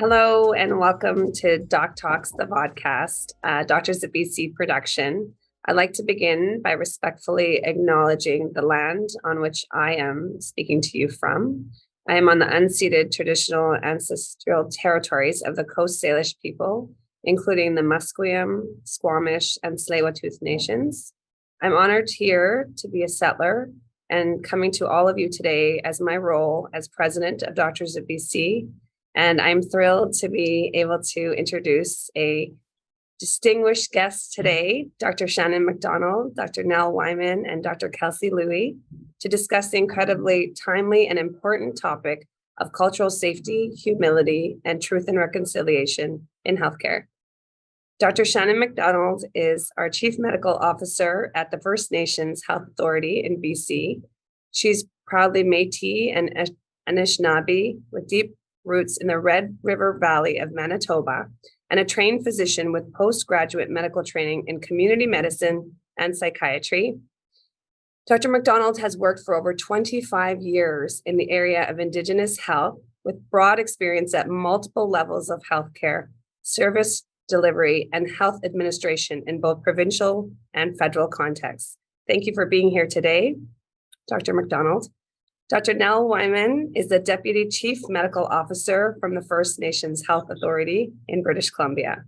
Hello and welcome to DocTalks, the vodcast, Doctors of BC production. I'd like to begin by respectfully acknowledging the land on which I am speaking to you from. I am on the unceded traditional ancestral territories of the Coast Salish people, including the Musqueam, Squamish, and Tsleil-Waututh nations. I'm honored here to be a settler and coming to all of you today as my role as President of Doctors of BC. And I'm thrilled to be able to introduce a distinguished guest today, Dr. Shannon McDonald, Dr. Wieman, and Dr. Kelsey Louie, to discuss the incredibly timely and important topic of cultural safety, humility, and truth and reconciliation in healthcare. Dr. Shannon McDonald is our Chief Medical Officer at the First Nations Health Authority in BC. She's proudly Métis and Anishinaabe with deep roots in the Red River Valley of Manitoba, and a trained physician with postgraduate medical training in community medicine and psychiatry. Dr. McDonald has worked for over 25 years in the area of Indigenous health with broad experience at multiple levels of healthcare, service delivery, and health administration in both provincial and federal contexts. Thank you for being here today, Dr. McDonald. Dr. Nell Wieman is the Deputy Chief Medical Officer from the First Nations Health Authority in British Columbia.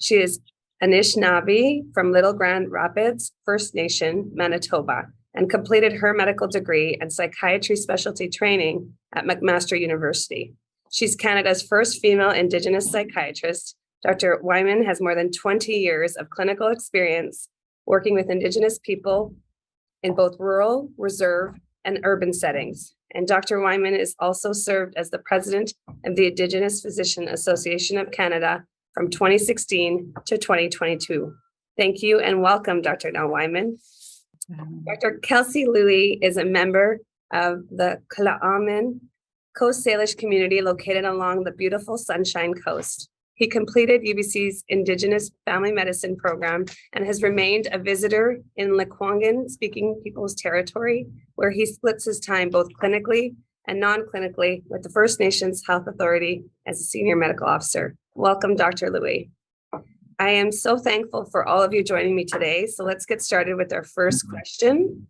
She is Anishinaabe from Little Grand Rapids First Nation, Manitoba, and completed her medical degree and psychiatry specialty training at McMaster University. She's Canada's first female Indigenous psychiatrist. Dr. Wieman has more than 20 years of clinical experience working with Indigenous people in both rural, reserve, and urban settings. And Dr. Wieman is also served as the president of the Indigenous Physician Association of Canada from 2016 to 2022. Thank you and welcome, Dr. Nell Wieman. Dr. Kelsey Louie is a member of the Kala'amin Coast Salish community located along the beautiful Sunshine Coast. He completed UBC's Indigenous Family Medicine program and has remained a visitor in Lekwungen speaking people's territory, where he splits his time both clinically and non-clinically with the First Nations Health Authority as a senior medical officer. Welcome, Dr. Louie. I am so thankful for all of you joining me today. So let's get started with our first question.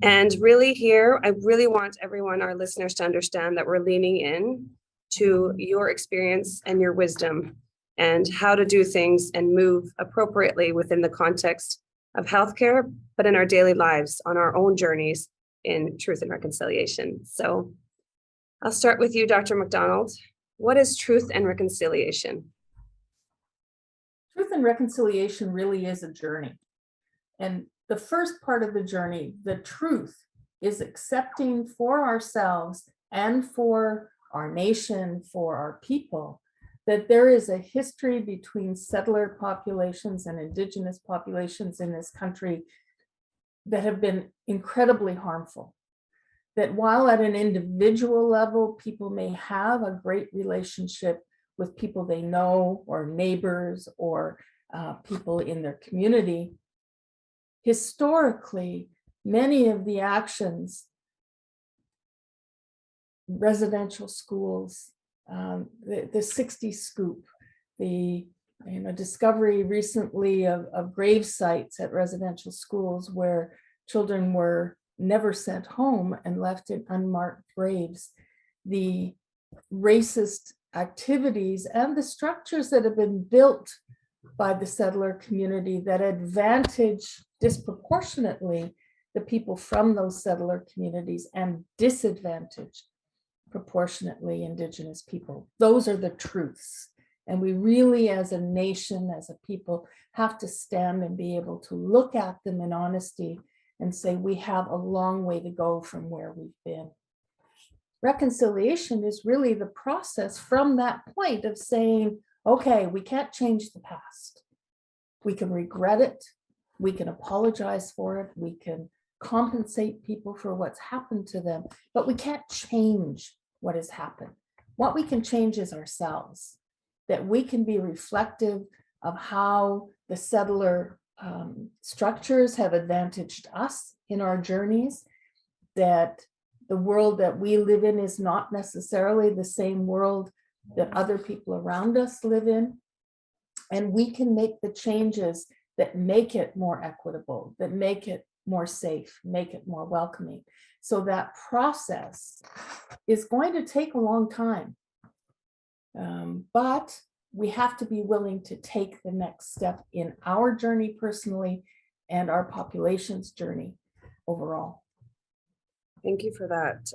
And really here, I really want everyone, our listeners, to understand that we're leaning in to your experience and your wisdom and how to do things and move appropriately within the context of healthcare, but in our daily lives on our own journeys in truth and reconciliation. So I'll start with you, Dr. McDonald. What is truth and reconciliation? Truth and reconciliation really is a journey. And the first part of the journey, the truth, is accepting for ourselves and for our nation, for our people, that there is a history between settler populations and Indigenous populations in this country that have been incredibly harmful. That while at an individual level, people may have a great relationship with people they know or neighbors or people in their community, historically, many of the actions, residential schools, the 60 scoop, the discovery recently of grave sites at residential schools where children were never sent home and left in unmarked graves, the racist activities and the structures that have been built by the settler community that advantage disproportionately the people from those settler communities and disadvantage proportionately Indigenous people. Those are the truths. And we really, as a nation, as a people, have to stand and be able to look at them in honesty and say, we have a long way to go from where we've been. Reconciliation is really the process from that point of saying, okay, we can't change the past. We can regret it. We can apologize for it. We can compensate people for what's happened to them, but we can't change what has happened. What we can change is ourselves, that we can be reflective of how the settler structures have advantaged us in our journeys, that the world that we live in is not necessarily the same world that other people around us live in. And we can make the changes that make it more equitable, that make it more safe, make it more welcoming. So that process is going to take a long time. But we have to be willing to take the next step in our journey personally and our population's journey overall. Thank you for that.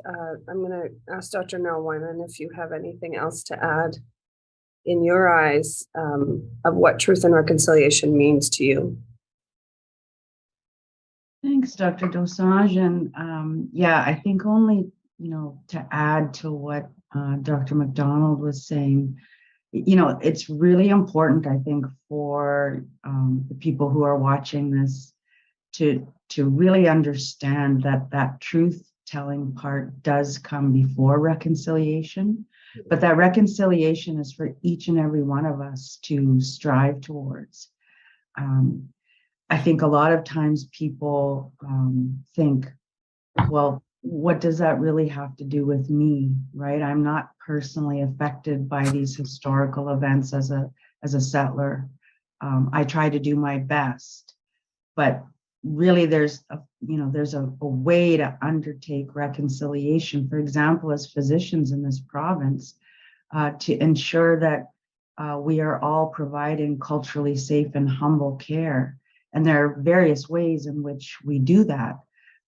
I'm going to ask Dr. Wieman if you have anything else to add in your eyes of what truth and reconciliation means to you. Thanks, Dr. Dosanjh. And yeah, I think only, to add to what Dr. McDonald was saying, it's really important, I think, for the people who are watching this to really understand that truth-telling part does come before reconciliation, but that reconciliation is for each and every one of us to strive towards. I think a lot of times people think, well, what does that really have to do with me, right? I'm not personally affected by these historical events as a settler. I try to do my best, but really there's a way to undertake reconciliation, for example, as physicians in this province, to ensure that we are all providing culturally safe and humble care. And there are various ways in which we do that.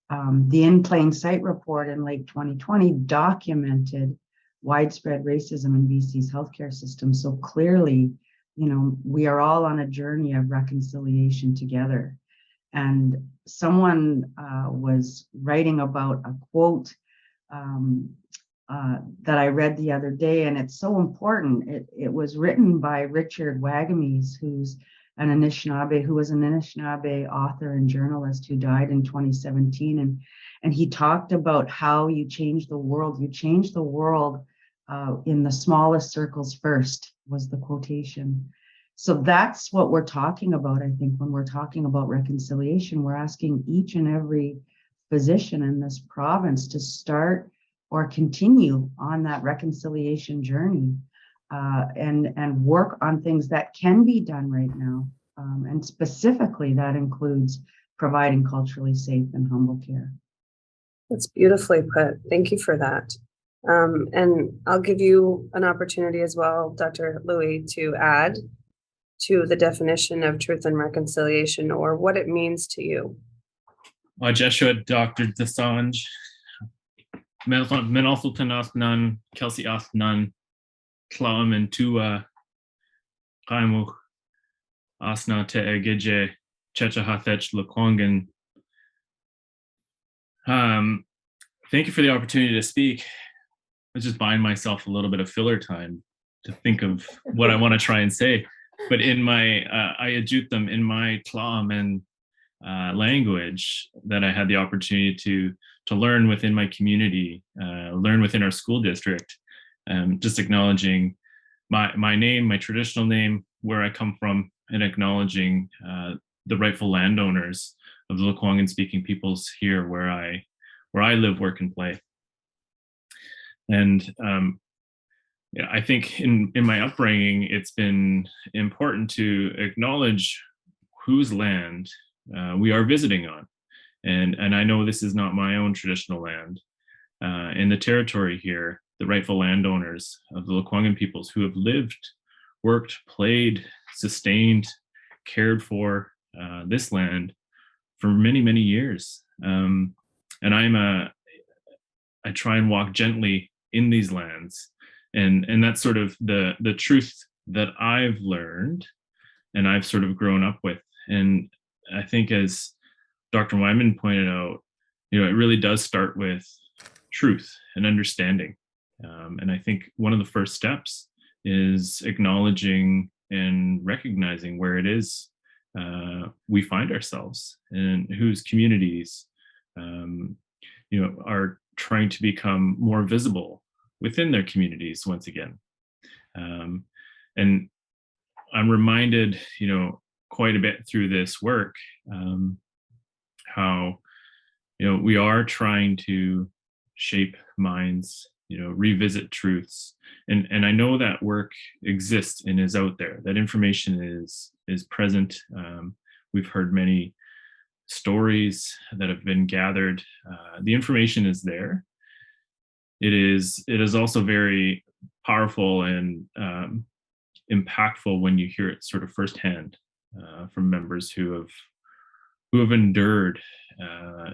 The In Plain Sight report in late 2020 documented widespread racism in BC's healthcare system. So clearly, we are all on a journey of reconciliation together. And someone was writing about a quote that I read the other day, and it's so important. It was written by Richard Wagamies, who was an Anishinaabe author and journalist who died in 2017. And he talked about how you change the world. You change the world in the smallest circles first, was the quotation. So that's what we're talking about, I think, when we're talking about reconciliation. We're asking each and every physician in this province to start or continue on that reconciliation journey and work on things that can be done right now. And specifically, that includes providing culturally safe and humble care. That's beautifully put. Thank you for that. And I'll give you an opportunity as well, Dr. Louie, to add to the definition of truth and reconciliation, or what it means to you. Joshua, Dr. Dosanjh, Menalfulton Asnan, Kelsey Asnan, Tlaum and Tua, Raimu, Asna Te Egeje, Checha Hathech Lakwongan. Thank you for the opportunity to speak. I was just buying myself a little bit of filler time to think of what I want to try and say. But in my, I adjut them in my Tlaum and language that I had the opportunity to learn within my community, learn within our school district, just acknowledging my name, my traditional name, where I come from, and acknowledging the rightful landowners of the Lekwungen speaking peoples here where I live, work, and play. And I think in my upbringing, it's been important to acknowledge whose land we are visiting on. And I know this is not my own traditional land. In the territory here, the rightful landowners of the Lekwungen peoples who have lived, worked, played, sustained, cared for this land for many, many years. And I try and walk gently in these lands. And that's sort of the truth that I've learned and I've sort of grown up with. And I think, as Dr. Wieman pointed out, it really does start with truth and understanding. And I think one of the first steps is acknowledging and recognizing where it is we find ourselves and whose communities are trying to become more visible within their communities once again. And I'm reminded, quite a bit through this work, how, we are trying to shape minds, revisit truths. And I know that work exists and is out there. That information is present. We've heard many stories that have been gathered. The information is there. It is also very powerful and impactful when you hear it sort of firsthand from members who have endured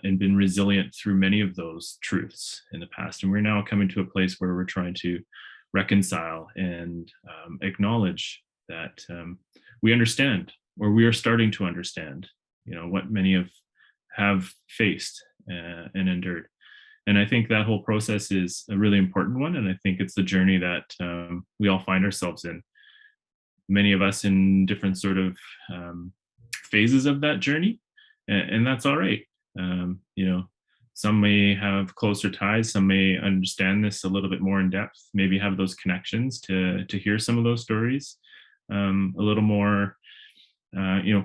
and been resilient through many of those truths in the past. And we're now coming to a place where we're trying to reconcile and acknowledge that we understand, or we are starting to understand, what many have faced and endured. And I think that whole process is a really important one. And I think it's the journey that we all find ourselves in. Many of us in different sort of phases of that journey. And that's all right. Some may have closer ties. Some may understand this a little bit more in depth, maybe have those connections to hear some of those stories a little more,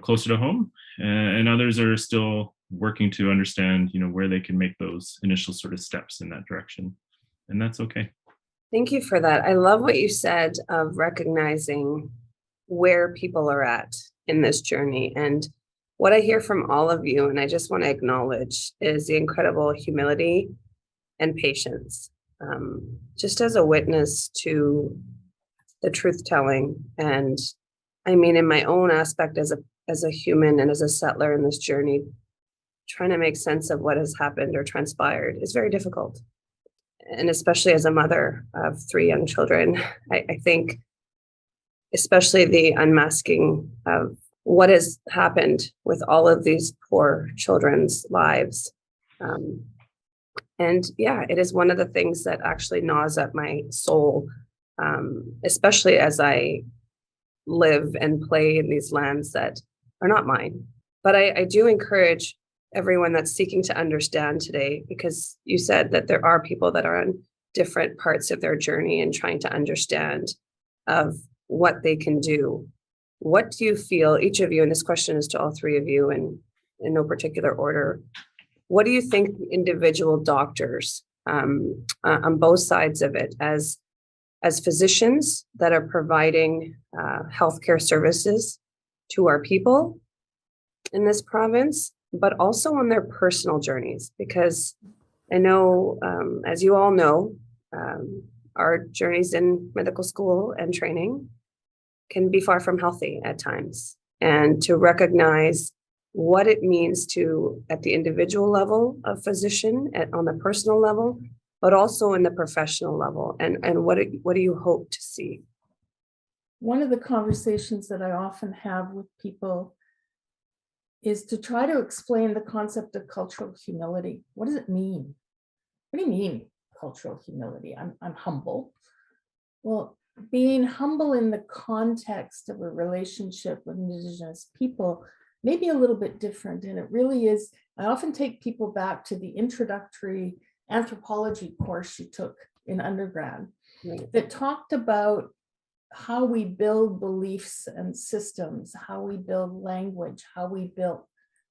closer to home. And others are still working to understand, where they can make those initial sort of steps in that direction. And that's okay. Thank you for that. I love what you said of recognizing where people are at in this journey. And what I hear from all of you, and I just want to acknowledge, is the incredible humility and patience, just as a witness to the truth telling. And I mean, in my own aspect as a human and as a settler in this journey, trying to make sense of what has happened or transpired is very difficult. And especially as a mother of 3 young children, I think especially the unmasking of what has happened with all of these poor children's lives. And yeah, it is one of the things that actually gnaws at my soul, especially as I live and play in these lands that are not mine. But I do encourage everyone that's seeking to understand today, because you said that there are people that are on different parts of their journey and trying to understand of what they can do. What do you feel, each of you, and this question is to all 3 of you and in no particular order, what do you think individual doctors on both sides of it, as physicians that are providing healthcare services to our people in this province, but also on their personal journeys? Because I know, as you all know, our journeys in medical school and training can be far from healthy at times. And to recognize what it means to, at the individual level of physician, on the personal level, but also in the professional level, and what do you hope to see? One of the conversations that I often have with people is to try to explain the concept of cultural humility. What does it mean? What do you mean, cultural humility? I'm humble. Well, being humble in the context of a relationship with Indigenous people may be a little bit different. And it really is, I often take people back to the introductory anthropology course you took in undergrad, that talked about how we build beliefs and systems, how we build language, how we build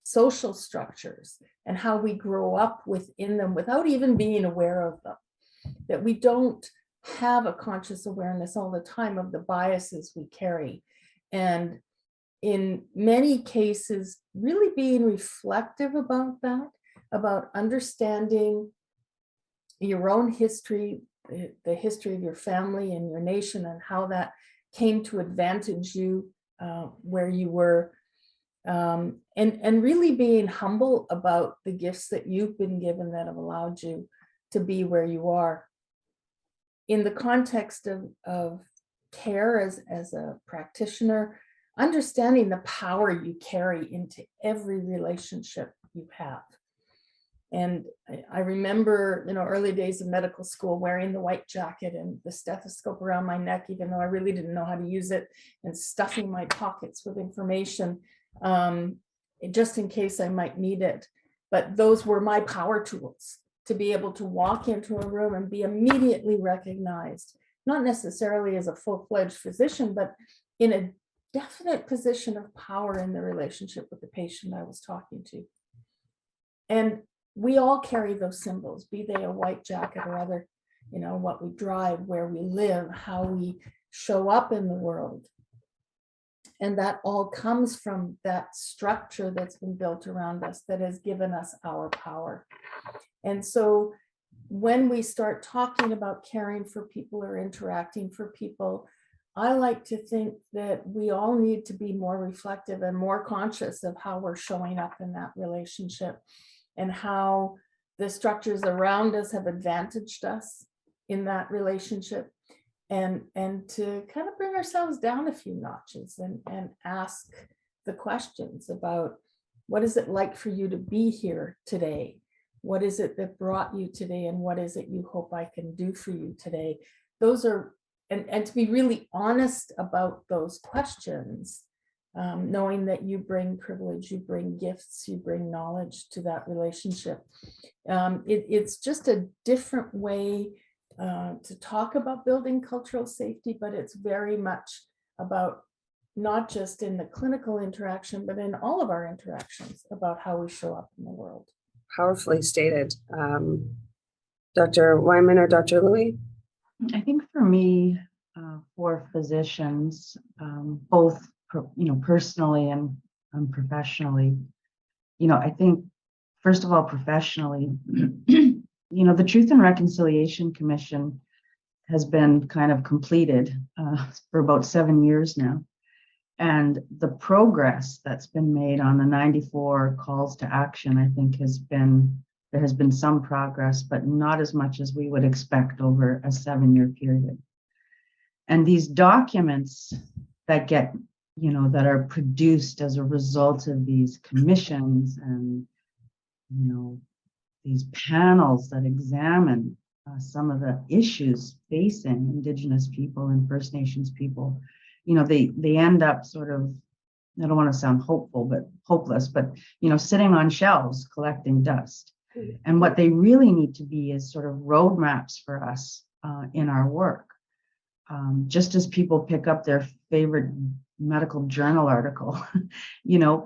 social structures, and how we grow up within them without even being aware of them. That we don't have a conscious awareness all the time of the biases we carry. And in many cases, really being reflective about that, about understanding your own history, the history of your family and your nation, and how that came to advantage you where you were, and really being humble about the gifts that you've been given that have allowed you to be where you are. In the context of care as a practitioner, understanding the power you carry into every relationship you have. And I remember, early days of medical school, wearing the white jacket and the stethoscope around my neck, even though I really didn't know how to use it, and stuffing my pockets with information, just in case I might need it. But those were my power tools to be able to walk into a room and be immediately recognized, not necessarily as a full-fledged physician, but in a definite position of power in the relationship with the patient I was talking to. And we all carry those symbols, be they a white jacket or other. what we drive, where we live, how we show up in the world. And that all comes from that structure that's been built around us that has given us our power. And so when we start talking about caring for people or interacting for people, I like to think that we all need to be more reflective and more conscious of how we're showing up in that relationship and how the structures around us have advantaged us in that relationship, and to kind of bring ourselves down a few notches and ask the questions about, what is it like for you to be here today? What is it that brought you today? And what is it you hope I can do for you today? Those are, and to be really honest about those questions, knowing that you bring privilege, you bring gifts, you bring knowledge to that relationship. It's just a different way to talk about building cultural safety, but it's very much about not just in the clinical interaction, but in all of our interactions about how we show up in the world. Powerfully stated. Dr. Wieman or Dr. Louie? I think for me, for physicians, both personally and professionally, I think first of all, professionally, the Truth and Reconciliation Commission has been kind of completed for about 7 years now. And the progress that's been made on the 94 calls to action, I think there has been some progress, but not as much as we would expect over a 7-year period. And these documents that get, that are produced as a result of these commissions and, these panels that examine some of the issues facing Indigenous people and First Nations people, they end up sort of, I don't want to sound hopeless, but sitting on shelves collecting dust. And what they really need to be is sort of roadmaps for us in our work. Just as people pick up their favorite medical journal article,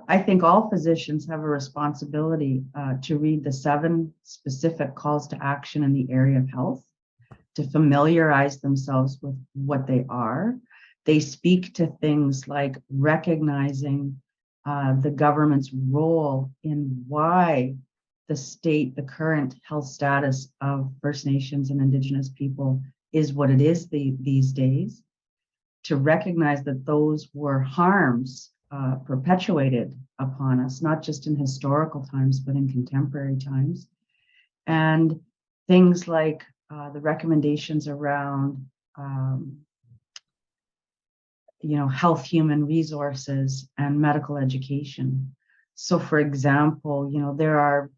I think all physicians have a responsibility to read the 7 specific calls to action in the area of health, to familiarize themselves with what they are. They speak to things like recognizing the government's role in why the current health status of First Nations and Indigenous people is what it is these days, to recognize that those were harms perpetuated upon us, not just in historical times, but in contemporary times. And things like the recommendations around health, human resources, and medical education. So for example, there are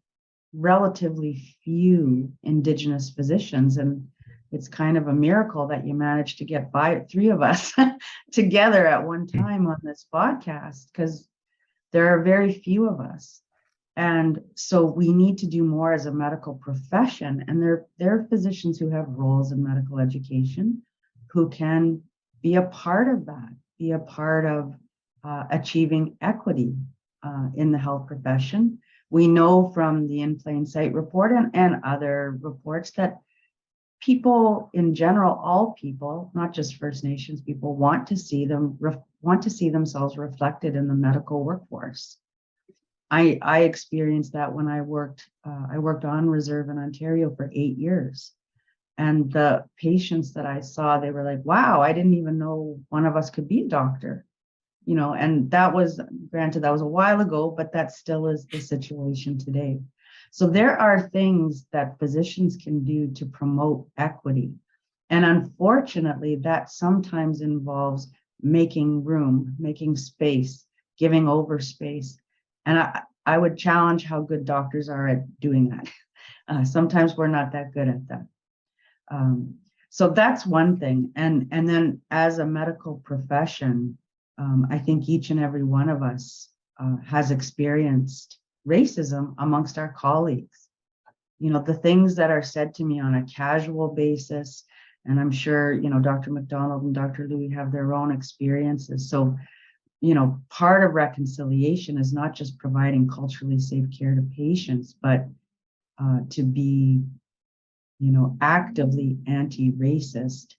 relatively few Indigenous physicians, and it's kind of a miracle that you managed to get 3 of us together at one time on this podcast, because there are very few of us. And so we need to do more as a medical profession. And there are physicians who have roles in medical education who can be a part of that, be a part of achieving equity in the health profession. We know from the In Plain Sight report and other reports that people in general, all people, not just First Nations people, want to see themselves reflected in the medical workforce. I experienced that when I worked on reserve in Ontario for 8 years. And the patients that I saw, they were like, wow, I didn't even know one of us could be a doctor. And that was, granted, that was a while ago, but that still is the situation today. So there are things that physicians can do to promote equity. And unfortunately, that sometimes involves making room, making space, giving over space. And I would challenge how good doctors are at doing that. Sometimes we're not that good at that. So that's one thing. And then as a medical profession, I think each and every one of us has experienced racism amongst our colleagues. The things that are said to me on a casual basis, and I'm sure, Dr. McDonald and Dr. Louie have their own experiences. So, part of reconciliation is not just providing culturally safe care to patients, but to be actively anti-racist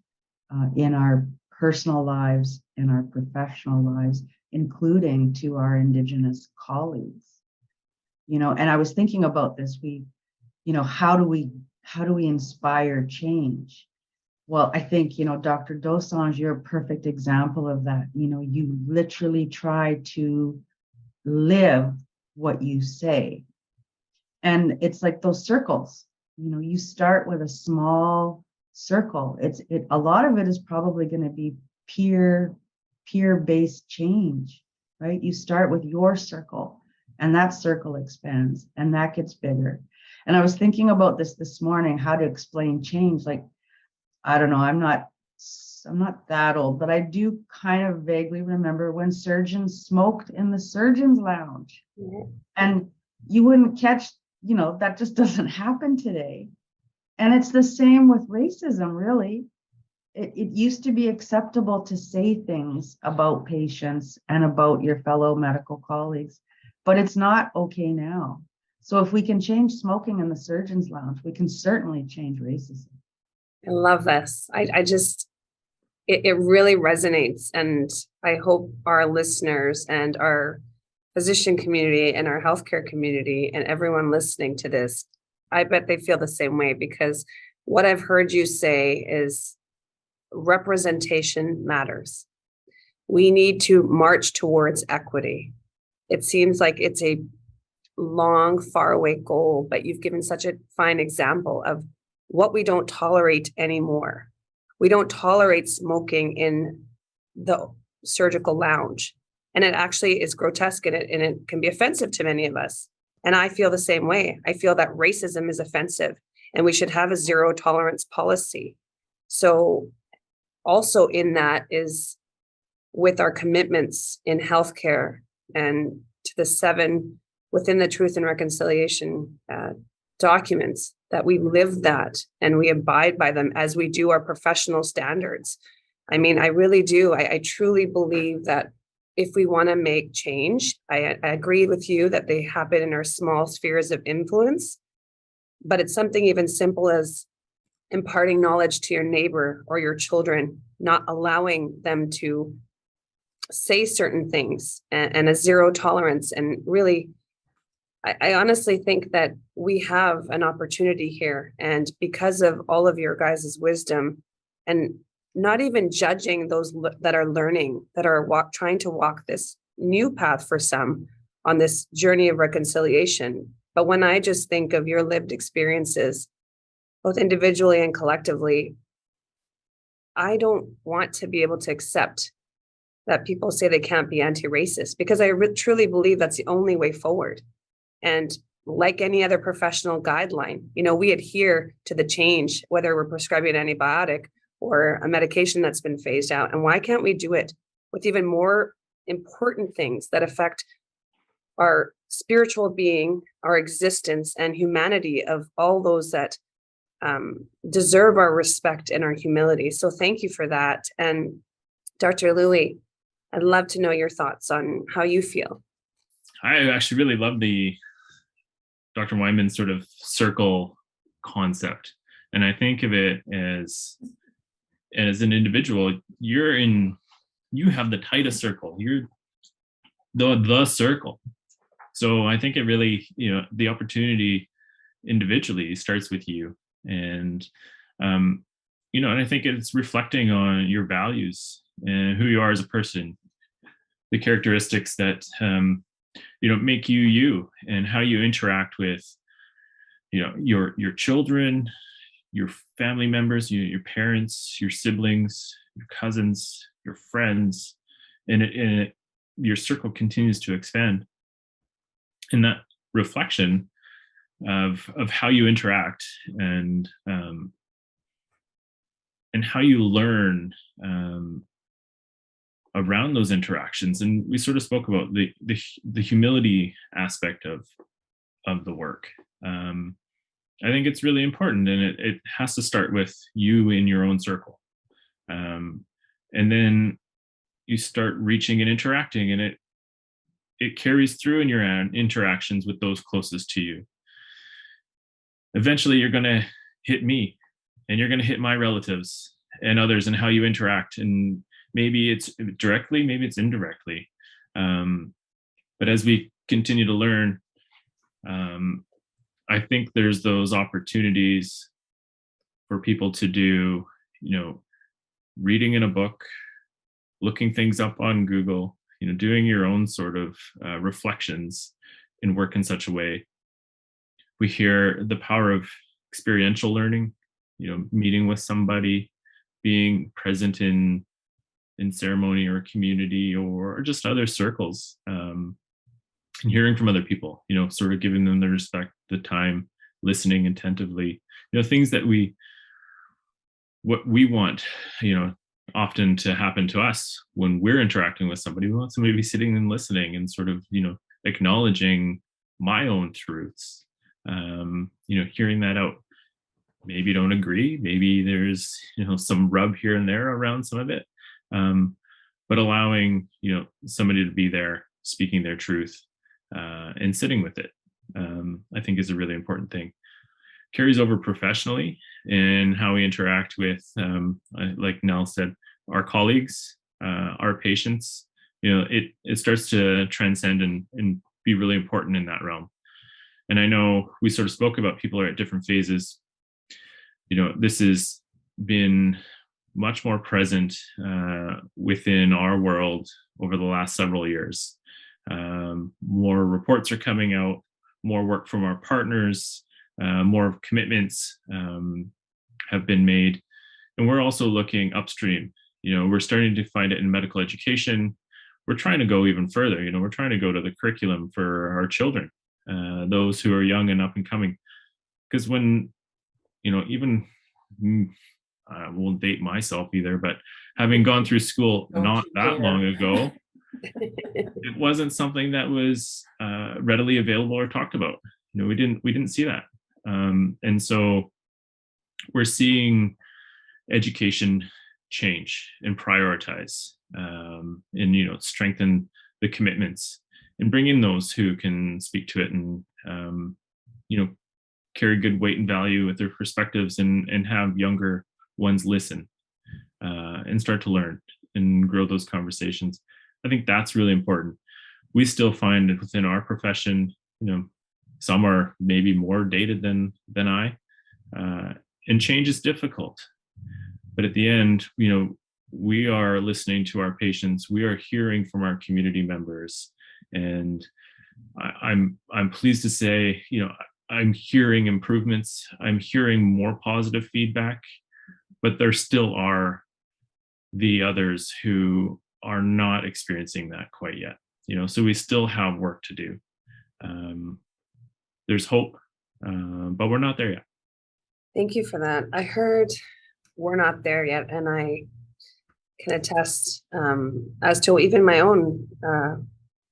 in our personal lives, in our professional lives, including to our Indigenous colleagues. And I was thinking about this. How do we inspire change? Well, I think, Dr. Dosanjh, you're a perfect example of that. You literally try to live what you say. And it's like those circles, you start with a small circle. A lot of it is probably going to be peer-based change, right? You start with your circle, and that circle expands, and that gets bigger. And I was thinking about this morning, how to explain change. Like, I don't know, I'm not that old, but I do kind of vaguely remember when surgeons smoked in the surgeon's lounge. Yeah. And you wouldn't catch, that just doesn't happen today. And it's the same with racism, really. It used to be acceptable to say things about patients and about your fellow medical colleagues, but it's not okay now. So if we can change smoking in the surgeon's lounge, we can certainly change racism. I love this. It really resonates. And I hope our listeners and our physician community and our healthcare community and everyone listening to this, I bet they feel the same way, because what I've heard you say is representation matters. We need to march towards equity. It seems like it's a long, faraway goal, but you've given such a fine example of what we don't tolerate anymore. We don't tolerate smoking in the surgical lounge. And it actually is grotesque, and it can be offensive to many of us. And I feel the same way. I feel that racism is offensive, and we should have a zero tolerance policy. So also in that is with our commitments in healthcare and to the 7 within the Truth and Reconciliation documents, that we live that and we abide by them as we do our professional standards. I mean, I really do. I truly believe that if we want to make change, I agree with you that they happen in our small spheres of influence, but it's something even simple as imparting knowledge to your neighbor or your children, not allowing them to say certain things, and a zero tolerance. And really, I honestly think that we have an opportunity here. And because of all of your guys' wisdom, and not even judging those that are learning, that are trying to walk this new path for some on this journey of reconciliation. But when I just think of your lived experiences, both individually and collectively, I don't want to be able to accept that people say they can't be anti-racist, because I truly believe that's the only way forward. And like any other professional guideline, we adhere to the change, whether we're prescribing an antibiotic or a medication that's been phased out. And why can't we do it with even more important things that affect our spiritual being, our existence, and humanity of all those that deserve our respect and our humility? So thank you for that. And Dr. Louie, I'd love to know your thoughts on how you feel. I actually really love the Dr. Wieman sort of circle concept. And I think of it as an individual, you have the tightest circle. You're the circle. So I think it really, the opportunity individually starts with you. And, and I think it's reflecting on your values and who you are as a person, the characteristics that, make you, and how you interact with, your children, your family members, your parents, your siblings, your cousins, your friends, and your circle continues to expand. And that reflection of how you interact and how you learn around those interactions. And we sort of spoke about the humility aspect of the work. I think it's really important, and it has to start with you in your own circle. And then you start reaching and interacting, and it carries through in your interactions with those closest to you. Eventually, you're going to hit me, and you're going to hit my relatives and others, and how you interact. And maybe it's directly, maybe it's indirectly. But as we continue to learn, I think there's those opportunities for people to do, reading in a book, looking things up on Google, doing your own sort of reflections and work in such a way. We hear the power of experiential learning, meeting with somebody, being present in ceremony or community or just other circles, and hearing from other people, sort of giving them the respect, the time, listening attentively, things that what we want, often to happen to us when we're interacting with somebody. We want somebody to be sitting and listening and sort of, acknowledging my own truths, hearing that out. Maybe don't agree, maybe there's, some rub here and there around some of it, but allowing, somebody to be there, speaking their truth, and sitting with it, I think is a really important thing. Carries over professionally in how we interact with, like Nell said, our colleagues, our patients. It starts to transcend and be really important in that realm. And I know we sort of spoke about people are at different phases. This has been much more present within our world over the last several years. More reports are coming out, more work from our partners, more commitments have been made. And we're also looking upstream. We're starting to find it in medical education. We're trying to go even further. We're trying to go to the curriculum for our children, those who are young and up and coming. Because when, even, I won't date myself either, but having gone through school not that long ago, it wasn't something that was readily available or talked about. We didn't see that. And so we're seeing education change and prioritize, and strengthen the commitments and bring in those who can speak to it and carry good weight and value with their perspectives, and have younger ones listen and start to learn and grow those conversations. I think that's really important. We still find within our profession, some are maybe more dated than I, and change is difficult. But at the end, we are listening to our patients. We are hearing from our community members, and I'm pleased to say, I'm hearing improvements. I'm hearing more positive feedback, but there still are the others who are not experiencing that quite yet. So we still have work to do. There's hope, but we're not there yet. Thank you for that. I heard we're not there yet, and I can attest as to even my own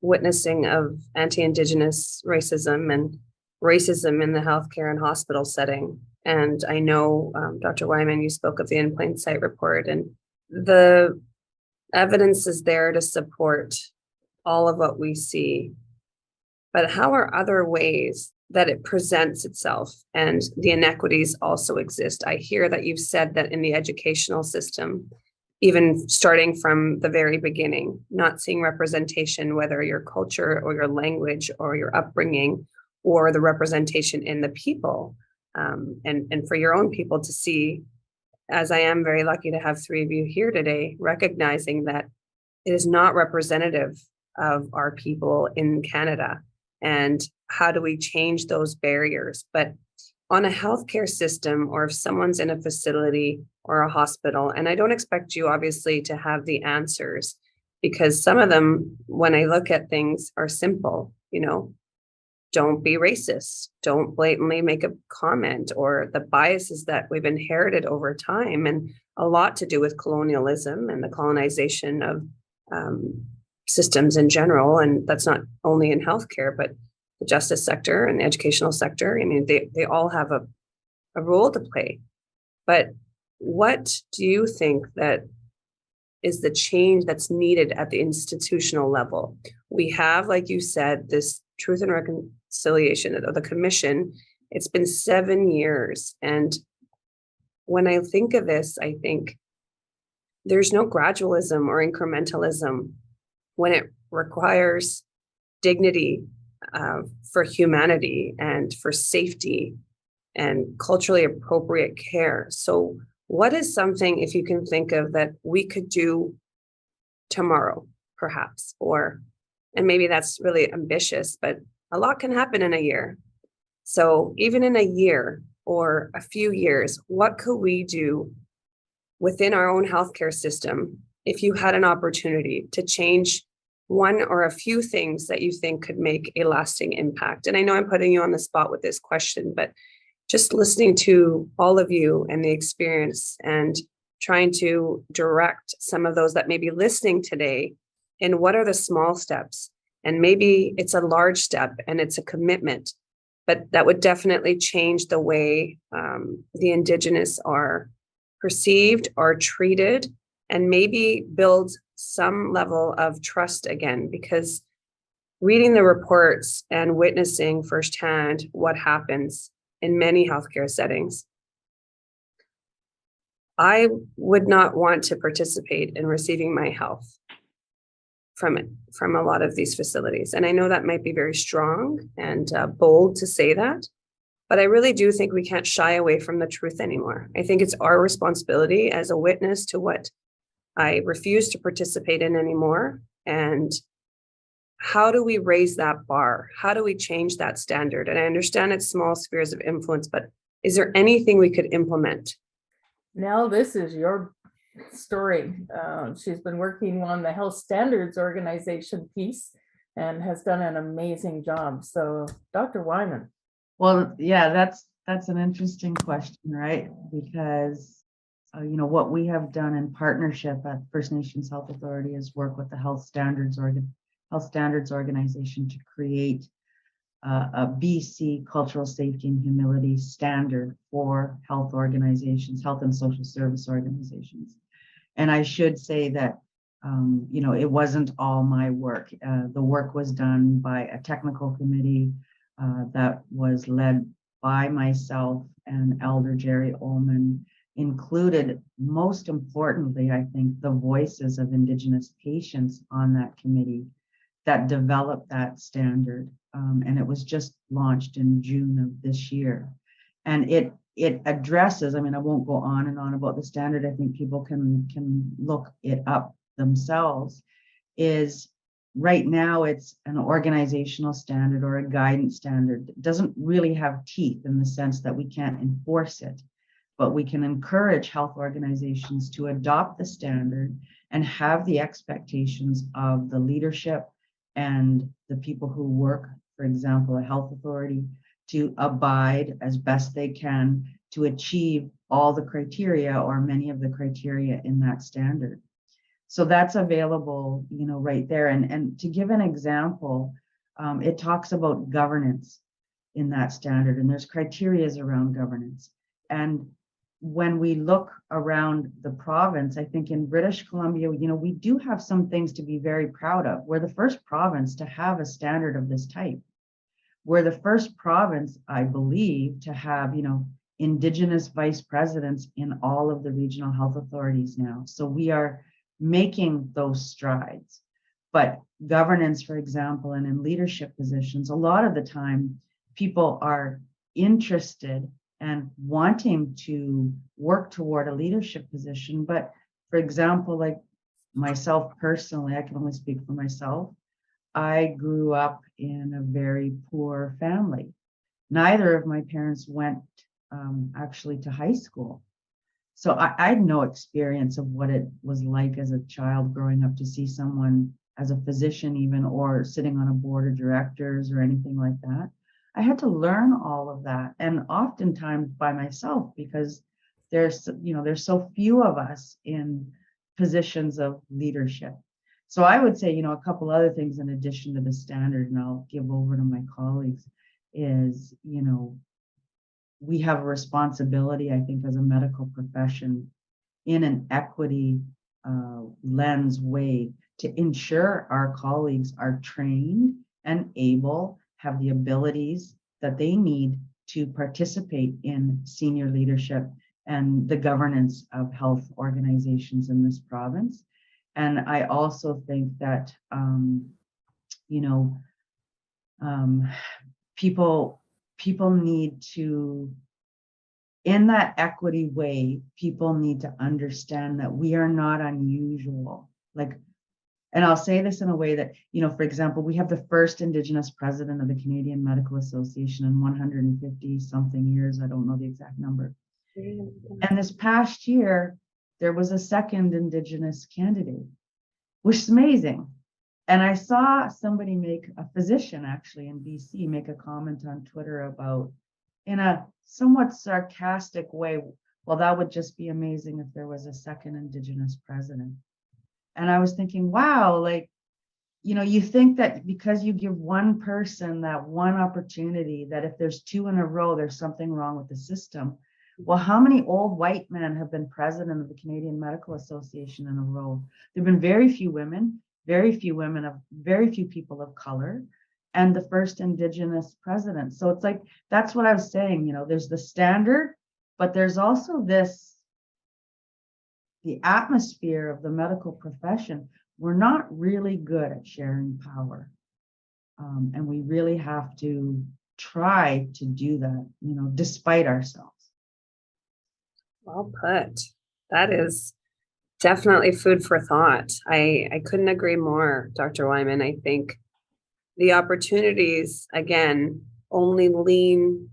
witnessing of anti-Indigenous racism and racism in the healthcare and hospital setting. And I know, Dr. Wieman, you spoke of the In Plain Sight report, and the evidence is there to support all of what we see. But how are other ways that it presents itself and the inequities also exist? I hear that you've said that in the educational system, even starting from the very beginning, not seeing representation, whether your culture or your language or your upbringing or the representation in the people, and for your own people to see, as I am very lucky to have three of you here today, recognizing that it is not representative of our people in Canada. And how do we change those barriers? But on a healthcare system, or if someone's in a facility or a hospital, and I don't expect you obviously to have the answers, because some of them, when I look at things, are simple, don't be racist, don't blatantly make a comment, or the biases that we've inherited over time, and a lot to do with colonialism and the colonization of systems in general. And that's not only in healthcare, but the justice sector and the educational sector. I mean, they all have a role to play. But what do you think that is the change that's needed at the institutional level? We have, like you said, this Truth and Reconciliation of the Commission. It's been 7 years, and when I think of this, I think there's no gradualism or incrementalism when it requires dignity for humanity and for safety and culturally appropriate care. So what is something, if you can think of, that we could do tomorrow, perhaps, and maybe that's really ambitious, but a lot can happen in a year. So even in a year or a few years, what could we do within our own healthcare system if you had an opportunity to change one or a few things that you think could make a lasting impact? And I know I'm putting you on the spot with this question, but just listening to all of you and the experience and trying to direct some of those that may be listening today in what are the small steps. And maybe it's a large step and it's a commitment, but that would definitely change the way the Indigenous are perceived or treated, and maybe build some level of trust again, because reading the reports and witnessing firsthand what happens in many healthcare settings, I would not want to participate in receiving my health from a lot of these facilities. And I know that might be very strong and bold to say that, but I really do think we can't shy away from the truth anymore. I think it's our responsibility as a witness to what I refuse to participate in anymore. And how do we raise that bar? How do we change that standard? And I understand it's small spheres of influence, but is there anything we could implement? Nell, this is your story. She's been working on the Health Standards Organization piece and has done an amazing job. So, Dr. Wieman. Well, yeah, that's an interesting question, right? Because what we have done in partnership at First Nations Health Authority is work with the Health Standards Organization to create a BC cultural safety and humility standard for health organizations, health and social service organizations. And I should say that it wasn't all my work. The work was done by a technical committee that was led by myself and Elder Jerry Ullman, included, most importantly, I think, the voices of Indigenous patients on that committee that developed that standard. And it was just launched in June of this year. And it addresses, I won't go on and on about the standard. I think people can look it up themselves. Is right now it's an organizational standard or a guidance standard. It doesn't really have teeth in the sense that we can't enforce it, but we can encourage health organizations to adopt the standard and have the expectations of the leadership and the people who work, for example, a health authority, to abide as best they can to achieve all the criteria or many of the criteria in that standard. So that's available, right there. And to give an example, it talks about governance in that standard, and there's criteria around governance. And when we look around the province, I think in British Columbia, we do have some things to be very proud of. We're the first province to have a standard of this type. We're the first province, I believe, to have, Indigenous vice presidents in all of the regional health authorities now. So we are making those strides. But governance, for example, and in leadership positions, a lot of the time people are interested and wanting to work toward a leadership position. But for example, like myself personally, I can only speak for myself. I grew up in a very poor family. Neither of my parents went actually to high school. So I had no experience of what it was like as a child growing up to see someone as a physician even, or sitting on a board of directors or anything like that. I had to learn all of that, and oftentimes by myself, because there's so few of us in positions of leadership. So I would say, a couple other things in addition to the standard, and I'll give over to my colleagues, is, we have a responsibility, I think, as a medical profession in an equity lens way to ensure our colleagues are trained and able, have the abilities that they need to participate in senior leadership and the governance of health organizations in this province. And I also think that, people need to, in that equity way, people need to understand that we are not unusual. And I'll say this in a way that, for example, we have the first Indigenous president of the Canadian Medical Association in 150 something years. I don't know the exact number. And this past year, there was a second Indigenous candidate, which is amazing. And I saw somebody a physician actually in BC, make a comment on Twitter about, in a somewhat sarcastic way, well, that would just be amazing if there was a second Indigenous president. And I was thinking, wow, you think that because you give one person that one opportunity, that if there's two in a row, there's something wrong with the system. Well, how many old white men have been president of the Canadian Medical Association in a row? There have been very few women, very few people of color, and the first Indigenous president. So it's that's what I was saying, there's the standard, but there's also the atmosphere of the medical profession. We're not really good at sharing power. And we really have to try to do that, despite ourselves. Well put. That is definitely food for thought. I couldn't agree more, Dr. Wieman. I think the opportunities, again, only lean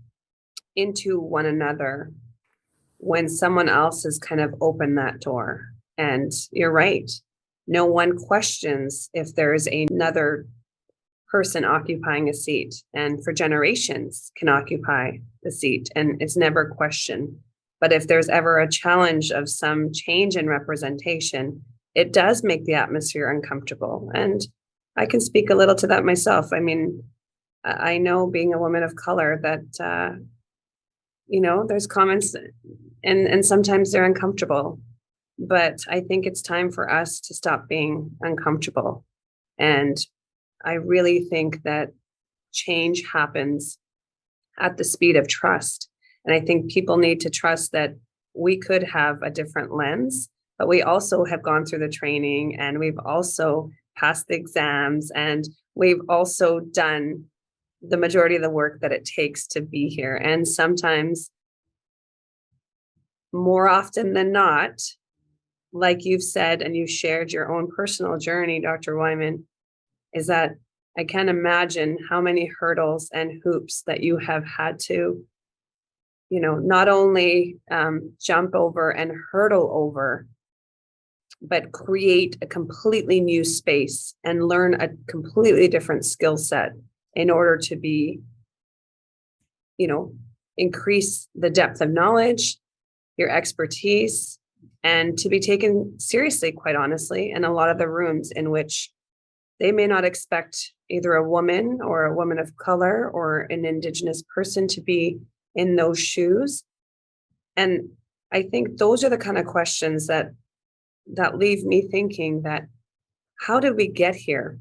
into one another when someone else has kind of opened that door. And you're right. No one questions if there is another person occupying a seat, and for generations can occupy the seat, and it's never questioned. But if there's ever a challenge of some change in representation, it does make the atmosphere uncomfortable. And I can speak a little to that myself. I mean, I know, being a woman of color, that, there's comments and sometimes they're uncomfortable. But I think it's time for us to stop being uncomfortable. And I really think that change happens at the speed of trust. And I think people need to trust that we could have a different lens, but we also have gone through the training, and we've also passed the exams, and we've also done the majority of the work that it takes to be here. And sometimes, more often than not, like you've said, and you shared your own personal journey, Dr. Wieman, is that I can't imagine how many hurdles and hoops that you have had to, not only jump over and hurdle over, but create a completely new space and learn a completely different skill set in order to be, increase the depth of knowledge, your expertise, and to be taken seriously, quite honestly, in a lot of the rooms in which they may not expect either a woman or a woman of color or an Indigenous person to be in those shoes. And I think those are the kind of questions that leave me thinking that, how did we get here?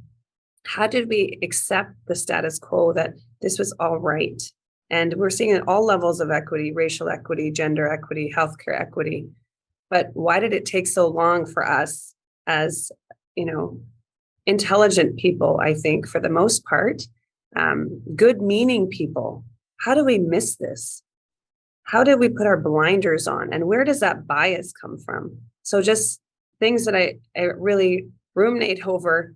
How did we accept the status quo that this was all right? And we're seeing at all levels of equity, racial equity, gender equity, healthcare equity. But why did it take so long for us as, intelligent people, I think, for the most part, good meaning people? How do we miss this? How did we put our blinders on? And where does that bias come from? So just things that I really ruminate over,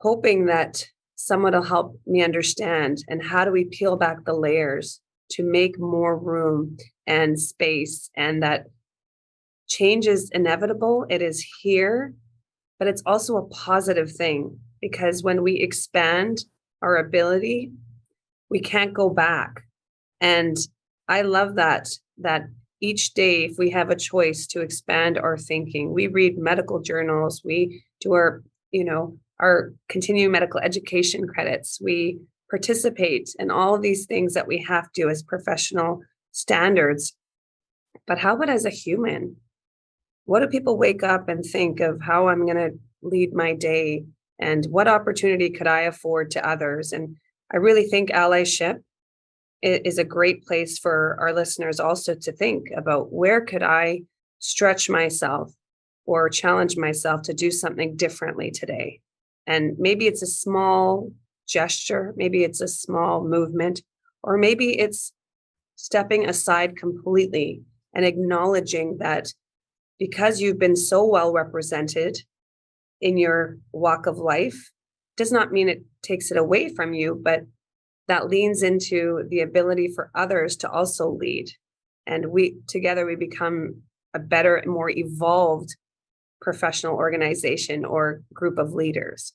hoping that someone will help me understand. And how do we peel back the layers to make more room and space, and that change is inevitable. It is here, but it's also a positive thing, because when we expand our ability, we can't go back. And I love that each day, if we have a choice to expand our thinking, we read medical journals, we do our continuing medical education credits, we participate in all of these things that we have to as professional standards. But how about as a human? What do people wake up and think of how I'm going to lead my day, and what opportunity could I afford to others? And I really think allyship is a great place for our listeners also to think about, where could I stretch myself or challenge myself to do something differently today? And maybe it's a small gesture, maybe it's a small movement, or maybe it's stepping aside completely and acknowledging that because you've been so well represented in your walk of life, does not mean it takes it away from you, but that leans into the ability for others to also lead. And we become a better and more evolved professional organization or group of leaders.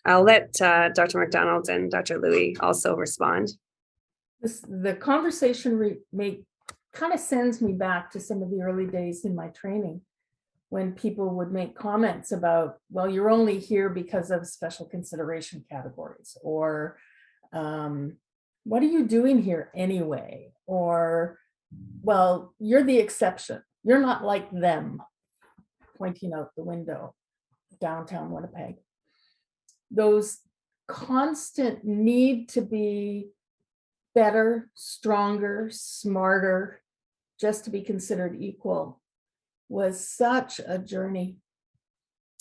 I'll let Dr. McDonald and Dr. Louie also respond. The conversation kind of sends me back to some of the early days in my training, when people would make comments about, well, you're only here because of special consideration categories, or what are you doing here anyway? Or, well, you're the exception. You're not like them, pointing out the window, downtown Winnipeg. Those constant need to be better, stronger, smarter, just to be considered equal, was such a journey.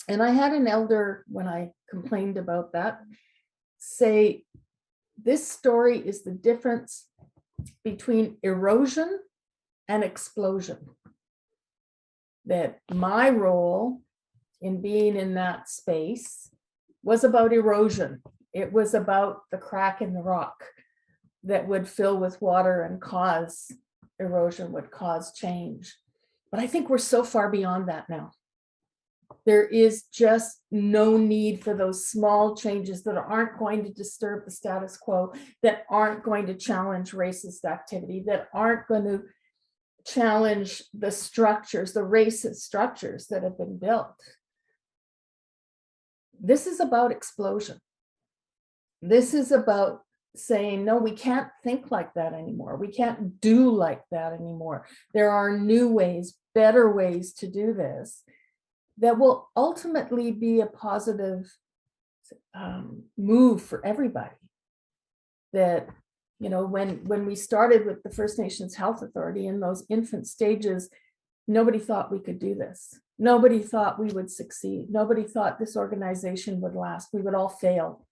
And I had an elder, when I complained about that, say, this story is the difference between erosion and explosion. That my role in being in that space was about erosion. It was about the crack in the rock that would fill with water and cause erosion, would cause change. But I think we're so far beyond that now. There is just no need for those small changes that aren't going to disturb the status quo, that aren't going to challenge racist activity, that aren't going to challenge the structures, the racist structures that have been built. This is about explosion. This is about saying, no, we can't think like that anymore. We can't do like that anymore. There are new ways, better ways to do this that will ultimately be a positive move for everybody. That, you know, when we started with the First Nations Health Authority in those infant stages, nobody thought we could do this. Nobody thought we would succeed. Nobody thought this organization would last. We would all fail.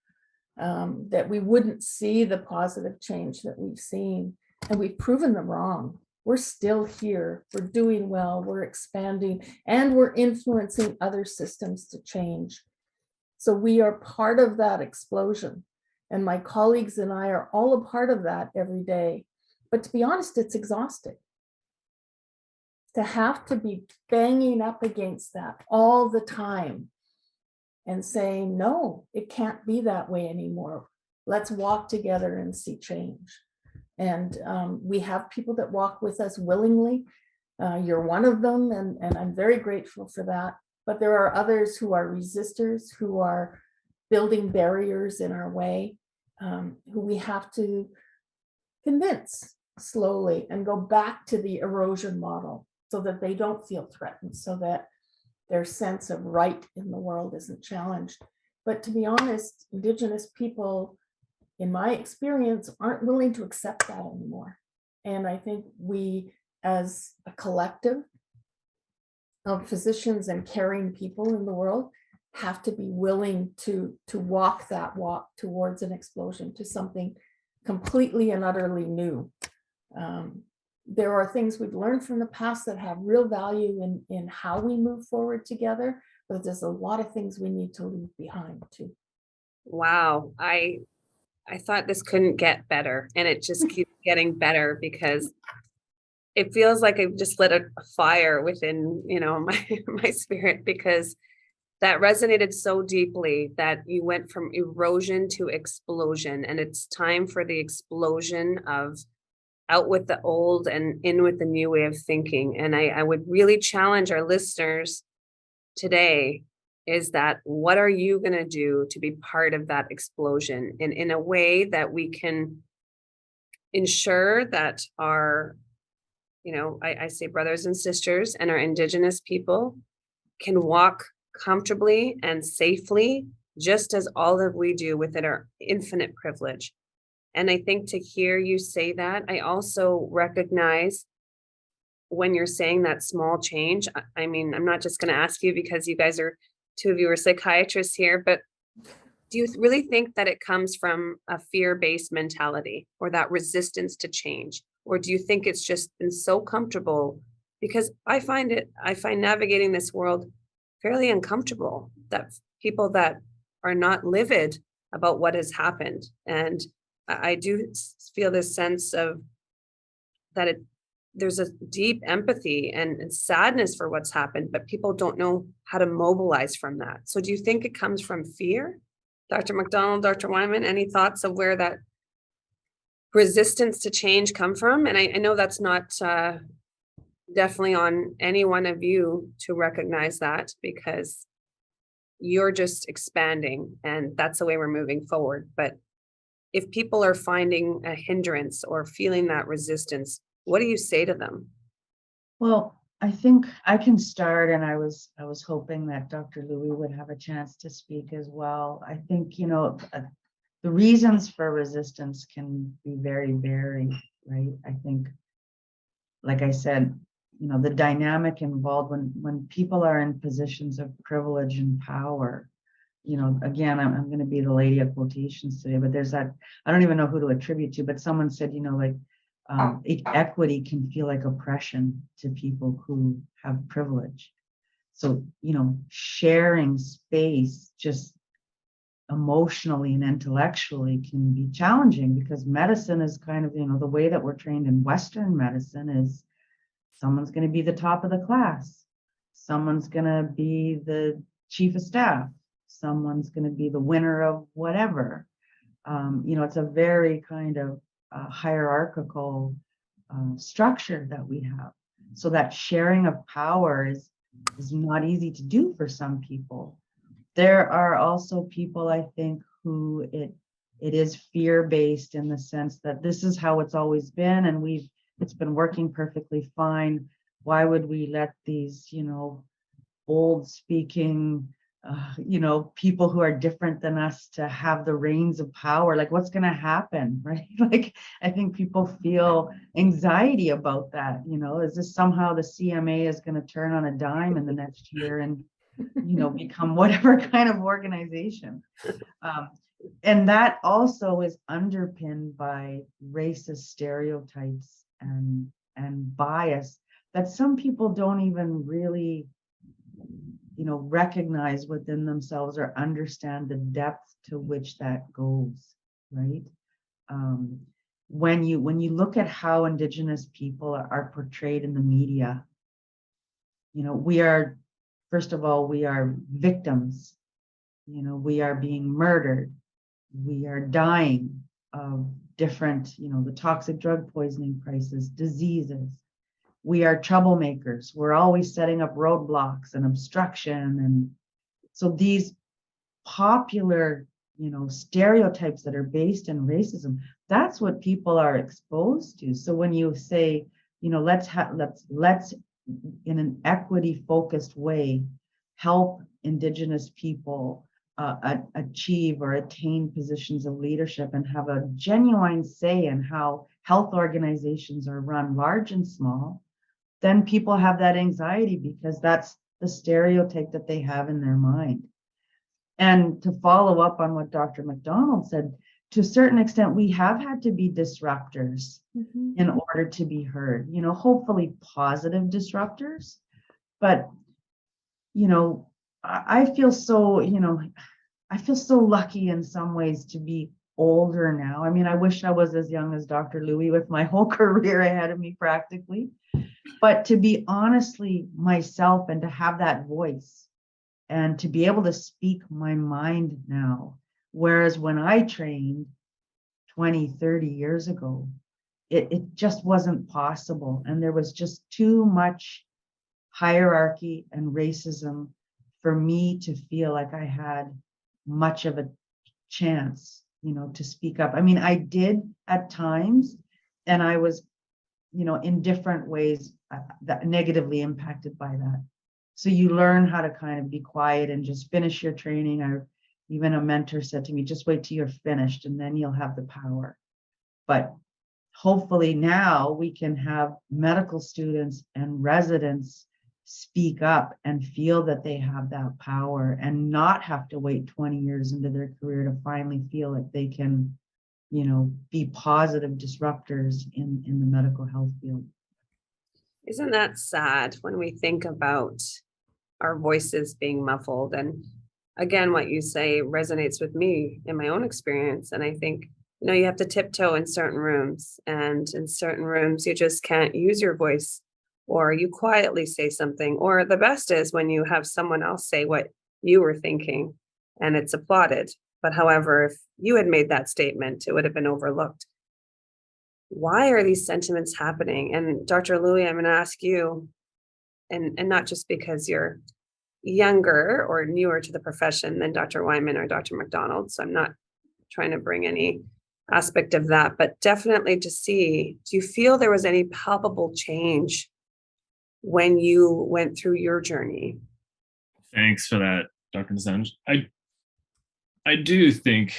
That we wouldn't see the positive change that we've seen. And we've proven them wrong. We're still here. We're doing well. We're expanding, and we're influencing other systems to change. So we are part of that explosion. And my colleagues and I are all a part of that every day. But to be honest, it's exhausting to have to be banging up against that all the time and saying, no, it can't be that way anymore. Let's walk together and see change. And we have people that walk with us willingly. You're one of them, and I'm very grateful for that. But there are others who are resistors, who are building barriers in our way, who we have to convince slowly and go back to the erosion model so that they don't feel threatened, so that their sense of right in the world isn't challenged. But to be honest, Indigenous people, in my experience, aren't willing to accept that anymore. And I think we, as a collective of physicians and caring people in the world, have to be willing to walk that walk towards an explosion, to something completely and utterly new. There are things we've learned from the past that have real value in how we move forward together, but there's a lot of things we need to leave behind too. Wow. I thought this couldn't get better, and it just keeps getting better, because it feels like I've just lit a fire within, my spirit, because that resonated so deeply, that you went from erosion to explosion, and it's time for the explosion of out with the old and in with the new way of thinking. And I would really challenge our listeners today, is that what are you going to do to be part of that explosion, and in a way that we can ensure that our, I say brothers and sisters and our Indigenous people can walk comfortably and safely, just as all that we do within our infinite privilege. And I think to hear you say that, I also recognize when you're saying that small change. I mean, I'm not just going to ask you because you guys are, two of you are psychiatrists here, but do you really think that it comes from a fear-based mentality or that resistance to change? Or do you think it's just been so comfortable? Because I find navigating this world fairly uncomfortable, that people that are not livid about what has happened. And I do feel this sense of that there's a deep empathy and sadness for what's happened, but people don't know how to mobilize from that. So do you think it comes from fear? Dr. McDonald, Dr. Wieman, any thoughts of where that resistance to change come from? And I know that's not definitely on any one of you to recognize that, because you're just expanding and that's the way we're moving forward. But if people are finding a hindrance or feeling that resistance, what do you say to them? Well, I think I can start, and I was hoping that Dr. Louie would have a chance to speak as well. I think, the reasons for resistance can be very varied, right? I think, like I said, the dynamic involved when people are in positions of privilege and power, again, I'm going to be the lady of quotations today, but there's that, I don't even know who to attribute to, but someone said, equity can feel like oppression to people who have privilege. So, sharing space just emotionally and intellectually can be challenging, because medicine is kind of, the way that we're trained in Western medicine is someone's going to be the top of the class. Someone's going to be the chief of staff. Someone's going to be the winner of whatever. It's a very kind of hierarchical structure that we have. So that sharing of power is not easy to do for some people. There are also people, I think, who it is fear-based in the sense that this is how it's always been, and it's been working perfectly fine. Why would we let these, old speaking, people who are different than us to have the reins of power? Like, what's going to happen, right? Like, I think people feel anxiety about that. Is this somehow the CMA is going to turn on a dime in the next year and, become whatever kind of organization? And that also is underpinned by racist stereotypes and bias that some people don't even really recognize within themselves or understand the depth to which that goes, right? When you look at how Indigenous people are portrayed in the media, we are, first of all, we are victims. We are being murdered. We are dying of different, the toxic drug poisoning crisis, diseases. We are troublemakers. We're always setting up roadblocks and obstruction. And so these popular, stereotypes that are based in racism, that's what people are exposed to. So when you say, let's in an equity focused way, help Indigenous people achieve or attain positions of leadership and have a genuine say in how health organizations are run, large and small, then people have that anxiety because that's the stereotype that they have in their mind. And to follow up on what Dr. McDonald said, to a certain extent, we have had to be disruptors in order to be heard, hopefully positive disruptors. But, I feel so, I feel so lucky in some ways to be older now. I mean, I wish I was as young as Dr. Louie with my whole career ahead of me practically. But to be honestly myself and to have that voice and to be able to speak my mind now, whereas when I trained 20, 30 years ago, it just wasn't possible. And there was just too much hierarchy and racism for me to feel like I had much of a chance, to speak up. I mean, I did at times, and I was, in different ways that negatively impacted by that. So you learn how to kind of be quiet and just finish your training. Even a mentor said to me, just wait till you're finished and then you'll have the power. but hopefully now we can have medical students and residents speak up and feel that they have that power and not have to wait 20 years into their career to finally feel like they can, be positive disruptors in the medical health field. Isn't that sad when we think about our voices being muffled? And again, what you say resonates with me in my own experience. And I think, you have to tiptoe in certain rooms, and in certain rooms, you just can't use your voice, or you quietly say something, or the best is when you have someone else say what you were thinking and it's applauded. But however, if you had made that statement, it would have been overlooked. Why are these sentiments happening? And Dr. Louie, I'm going to ask you, and not just because you're younger or newer to the profession than Dr. Wieman or Dr. McDonald, so I'm not trying to bring any aspect of that, but definitely to see, do you feel there was any palpable change when you went through your journey? Thanks for that, Dr. Dosanjh. I do think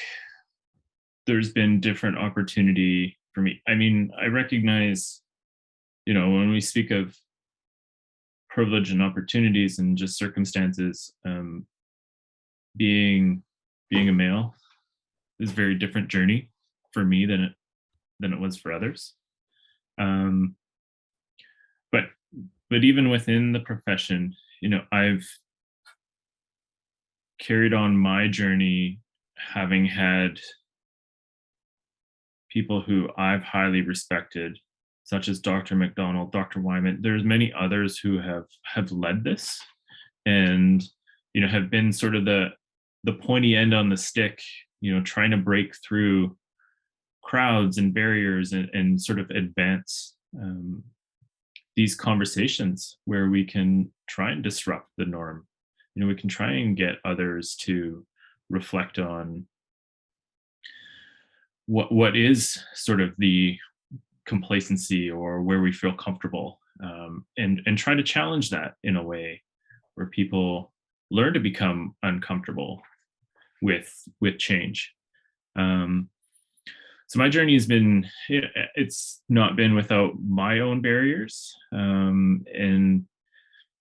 there's been different opportunity for me. I mean, I recognize, when we speak of privilege and opportunities and just circumstances, being a male is a very different journey for me than it was for others. But even within the profession, I've carried on my journey having had people who I've highly respected, such as Dr. McDonald, Dr. Wieman. There's many others who have led this and, have been sort of the pointy end on the stick, trying to break through crowds and barriers and sort of advance these conversations where we can try and disrupt the norm. We can try and get others to reflect on what is sort of the complacency or where we feel comfortable, and try to challenge that in a way where people learn to become uncomfortable with change. So my journey has been, it's not been without my own barriers,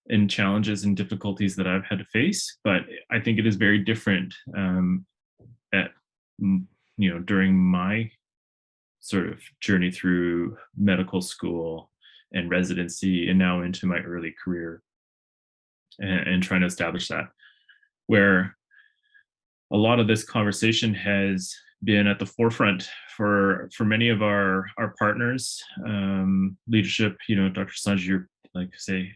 and challenges and difficulties that I've had to face, but I think it is very different during my sort of journey through medical school and residency and now into my early career, and trying to establish that, where a lot of this conversation has been at the forefront for many of our partners, leadership. Dr. Dosanjh, you're, like, say,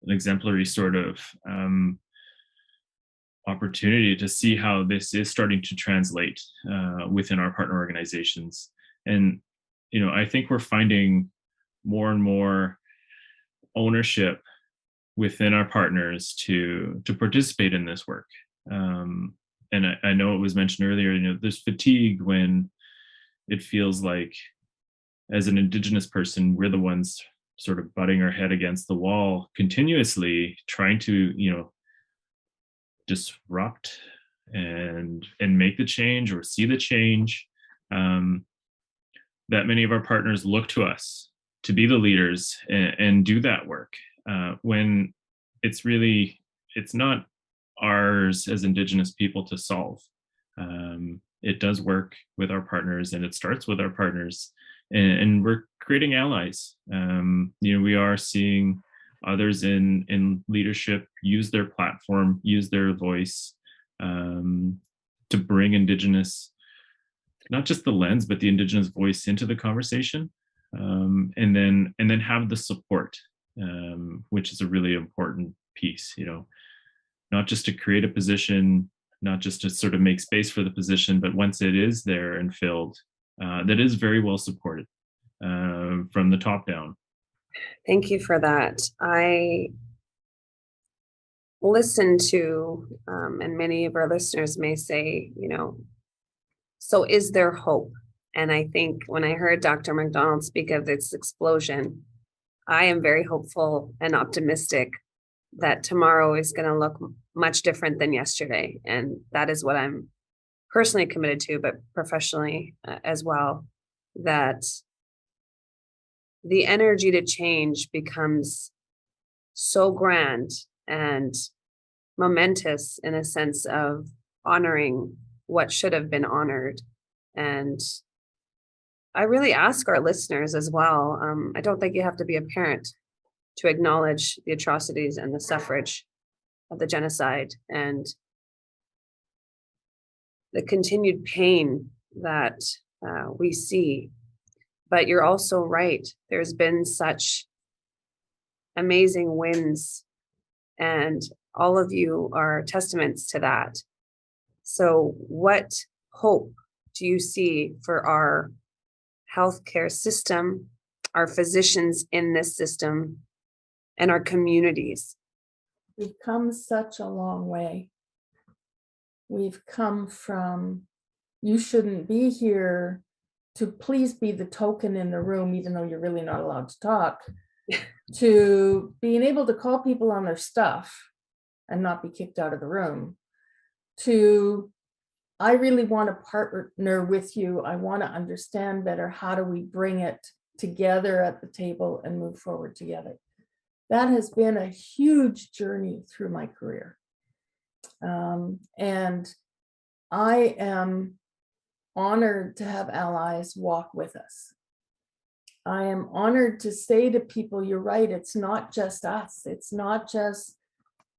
an exemplary sort of opportunity to see how this is starting to translate within our partner organizations. And, I think we're finding more and more ownership within our partners to participate in this work. And I know it was mentioned earlier, there's fatigue when it feels like, as an Indigenous person, we're the ones sort of butting our head against the wall continuously, trying to, disrupt and make the change or see the change. That many of our partners look to us to be the leaders and do that work, when it's not ours as Indigenous people to solve. It does work with our partners, and it starts with our partners, and we're creating allies. We are seeing others in leadership use their platform, use their voice, to bring Indigenous, not just the lens, but the Indigenous voice into the conversation, and then have the support, which is a really important piece. Not just to create a position, not just to sort of make space for the position, but once it is there and filled, that is very well supported from the top down. Thank you for that. I listen to, and many of our listeners may say, so is there hope? And I think when I heard Dr. McDonald speak of this explosion, I am very hopeful and optimistic that tomorrow is going to look much different than yesterday. And that is what I'm personally committed to, but professionally as well. that the energy to change becomes so grand and momentous in a sense of honoring what should have been honored. And I really ask our listeners as well. I don't think you have to be a parent to acknowledge the atrocities and the suffrage of the genocide and the continued pain that we see. But you're also right. There's been such amazing wins, and all of you are testaments to that. So what hope do you see for our healthcare system, our physicians in this system, and our communities? We've come such a long way. We've come from, you shouldn't be here, to please be the token in the room, even though you're really not allowed to talk, to being able to call people on their stuff and not be kicked out of the room, to, I really want to partner with you. I want to understand better. How do we bring it together at the table and move forward together? That has been a huge journey through my career. And I am honored to have allies walk with us. I am honored to say to people, you're right, it's not just us. It's not just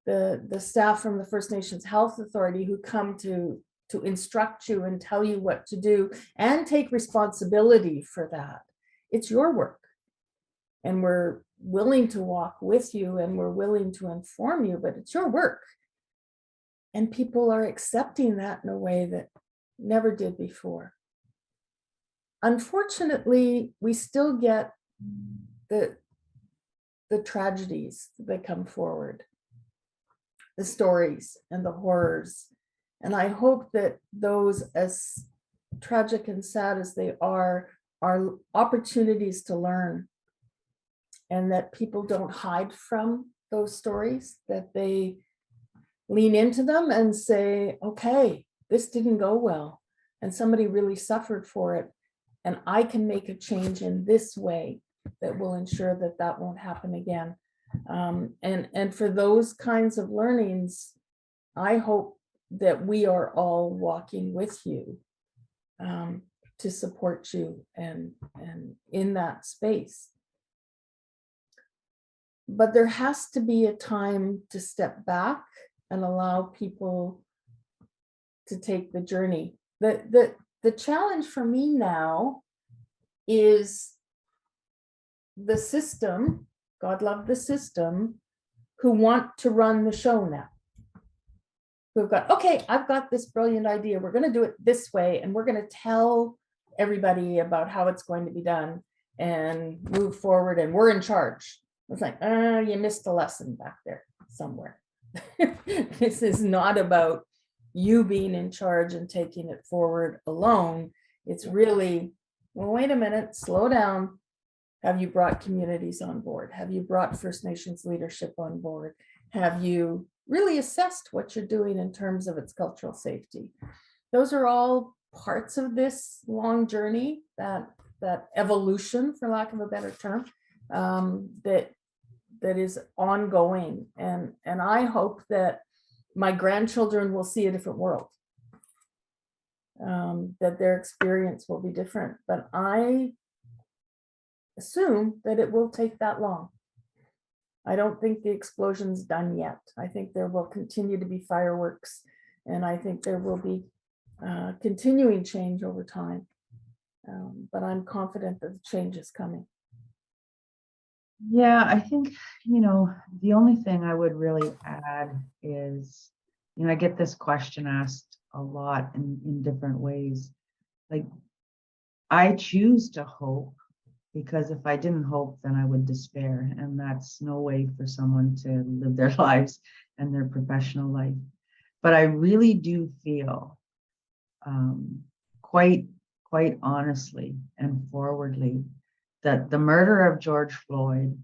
the staff from the First Nations Health Authority who come to instruct you and tell you what to do and take responsibility for that. It's your work. And we're willing to walk with you and we're willing to inform you, but it's your work. And people are accepting that in a way that never did before. Unfortunately, we still get the tragedies that come forward, the stories and the horrors. And I hope that those, as tragic and sad as they are opportunities to learn, and that people don't hide from those stories, that they lean into them and say, okay, this didn't go well, and somebody really suffered for it, and I can make a change in this way that will ensure that that won't happen again. And for those kinds of learnings, I hope that we are all walking with you to support you and in that space. But there has to be a time to step back and allow people to take the journey. The challenge for me now is the system, God love the system, who want to run the show now. Who've got, okay, I've got this brilliant idea. We're going to do it this way, and we're going to tell everybody about how it's going to be done and move forward, and we're in charge. It's like, you missed a lesson back there somewhere. This is not about you being in charge and taking it forward alone. It's really, well, wait a minute, slow down. Have you brought communities on board? Have you brought First Nations leadership on board? Have you really assessed what you're doing in terms of its cultural safety? Those are all parts of this long journey, that evolution, for lack of a better term, that is ongoing. And I hope that my grandchildren will see a different world, that their experience will be different. But I assume that it will take that long. I don't think the explosion's done yet. I think there will continue to be fireworks, and I think there will be continuing change over time. But I'm confident that the change is coming. Yeah, I think, the only thing I would really add is, I get this question asked a lot in different ways. Like, I choose to hope, because if I didn't hope, then I would despair. And that's no way for someone to live their lives and their professional life. But I really do feel quite honestly and forwardly that the murder of George Floyd,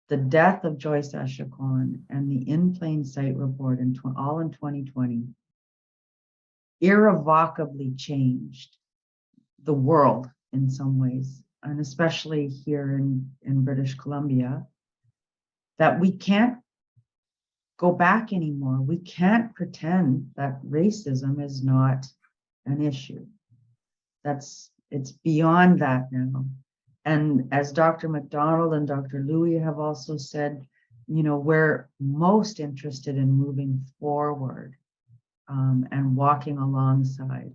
the death of Joyce Echaquan, and the In Plain Sight report all in 2020 irrevocably changed the world in some ways, and especially here in British Columbia, that we can't go back anymore. We can't pretend that racism is not an issue. It's beyond that now. And as Dr. McDonald and Dr. Louie have also said, we're most interested in moving forward and walking alongside.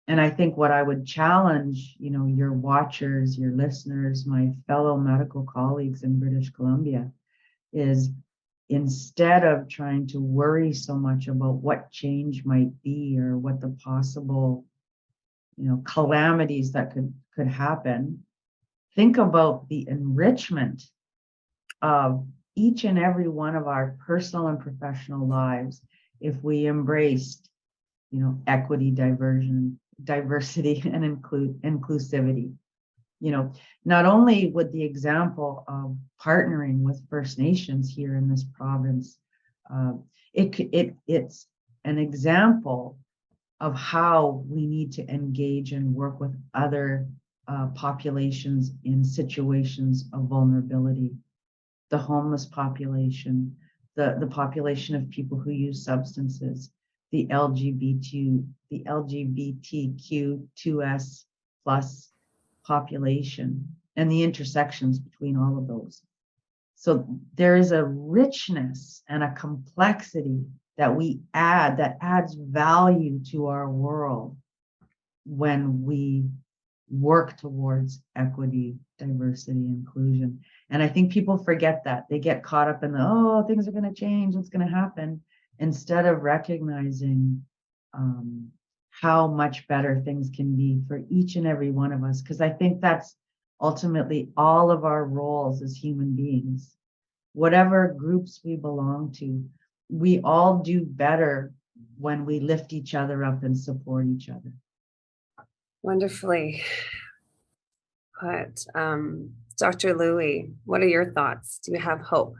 And I think what I would challenge, your watchers, your listeners, my fellow medical colleagues in British Columbia is, instead of trying to worry so much about what change might be or what the possible, calamities that could happen, think about the enrichment of each and every one of our personal and professional lives if we embraced, equity, diversity, and inclusivity. Not only would the example of partnering with First Nations here in this province, it's an example of how we need to engage and work with other populations in situations of vulnerability. The homeless population, the population of people who use substances, the LGBTQ2S plus population, and the intersections between all of those. So there is a richness and a complexity that we add that adds value to our world when we work towards equity, diversity, inclusion. And I think people forget that. They get caught up in things are going to change, what's going to happen, instead of recognizing how much better things can be for each and every one of us. Because I think that's ultimately all of our roles as human beings. Whatever groups we belong to, we all do better when we lift each other up and support each other. Wonderfully put. Dr. Louie, what are your thoughts? Do you have hope?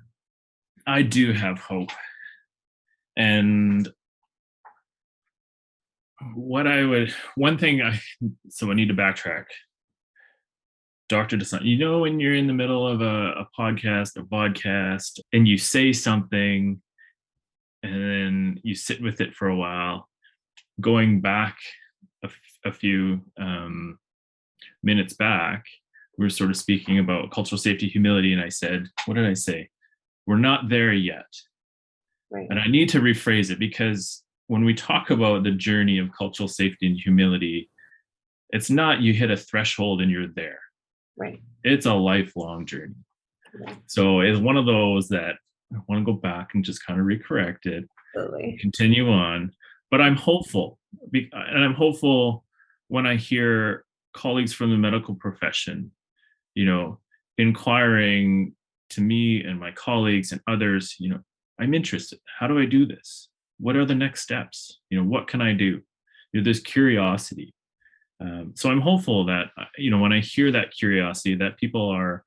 I do have hope. And so I need to backtrack. Dr. Dosanjh, when you're in the middle of a podcast, a vodcast, and you say something, and then you sit with it for a while, going back a few minutes back, we were sort of speaking about cultural safety, humility, and I said, what did I say? We're not there yet. Right. And I need to rephrase it, because when we talk about the journey of cultural safety and humility, it's not you hit a threshold and you're there. Right. It's a lifelong journey. Right. So it's one of those that I want to go back and just kind of recorrect it, Absolutely. continue on. But I'm hopeful. And I'm hopeful when I hear colleagues from the medical profession, inquiring to me and my colleagues and others, I'm interested. How do I do this? What are the next steps? What can I do? There's curiosity. So I'm hopeful that, when I hear that curiosity, that people are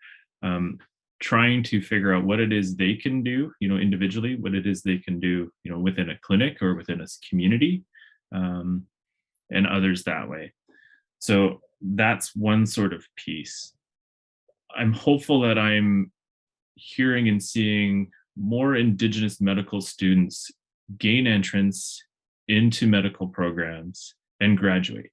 trying to figure out what it is they can do, individually, what it is they can do, within a clinic or within a community, and others that way. So that's one sort of piece. I'm hopeful that I'm hearing and seeing more Indigenous medical students gain entrance into medical programs and graduate.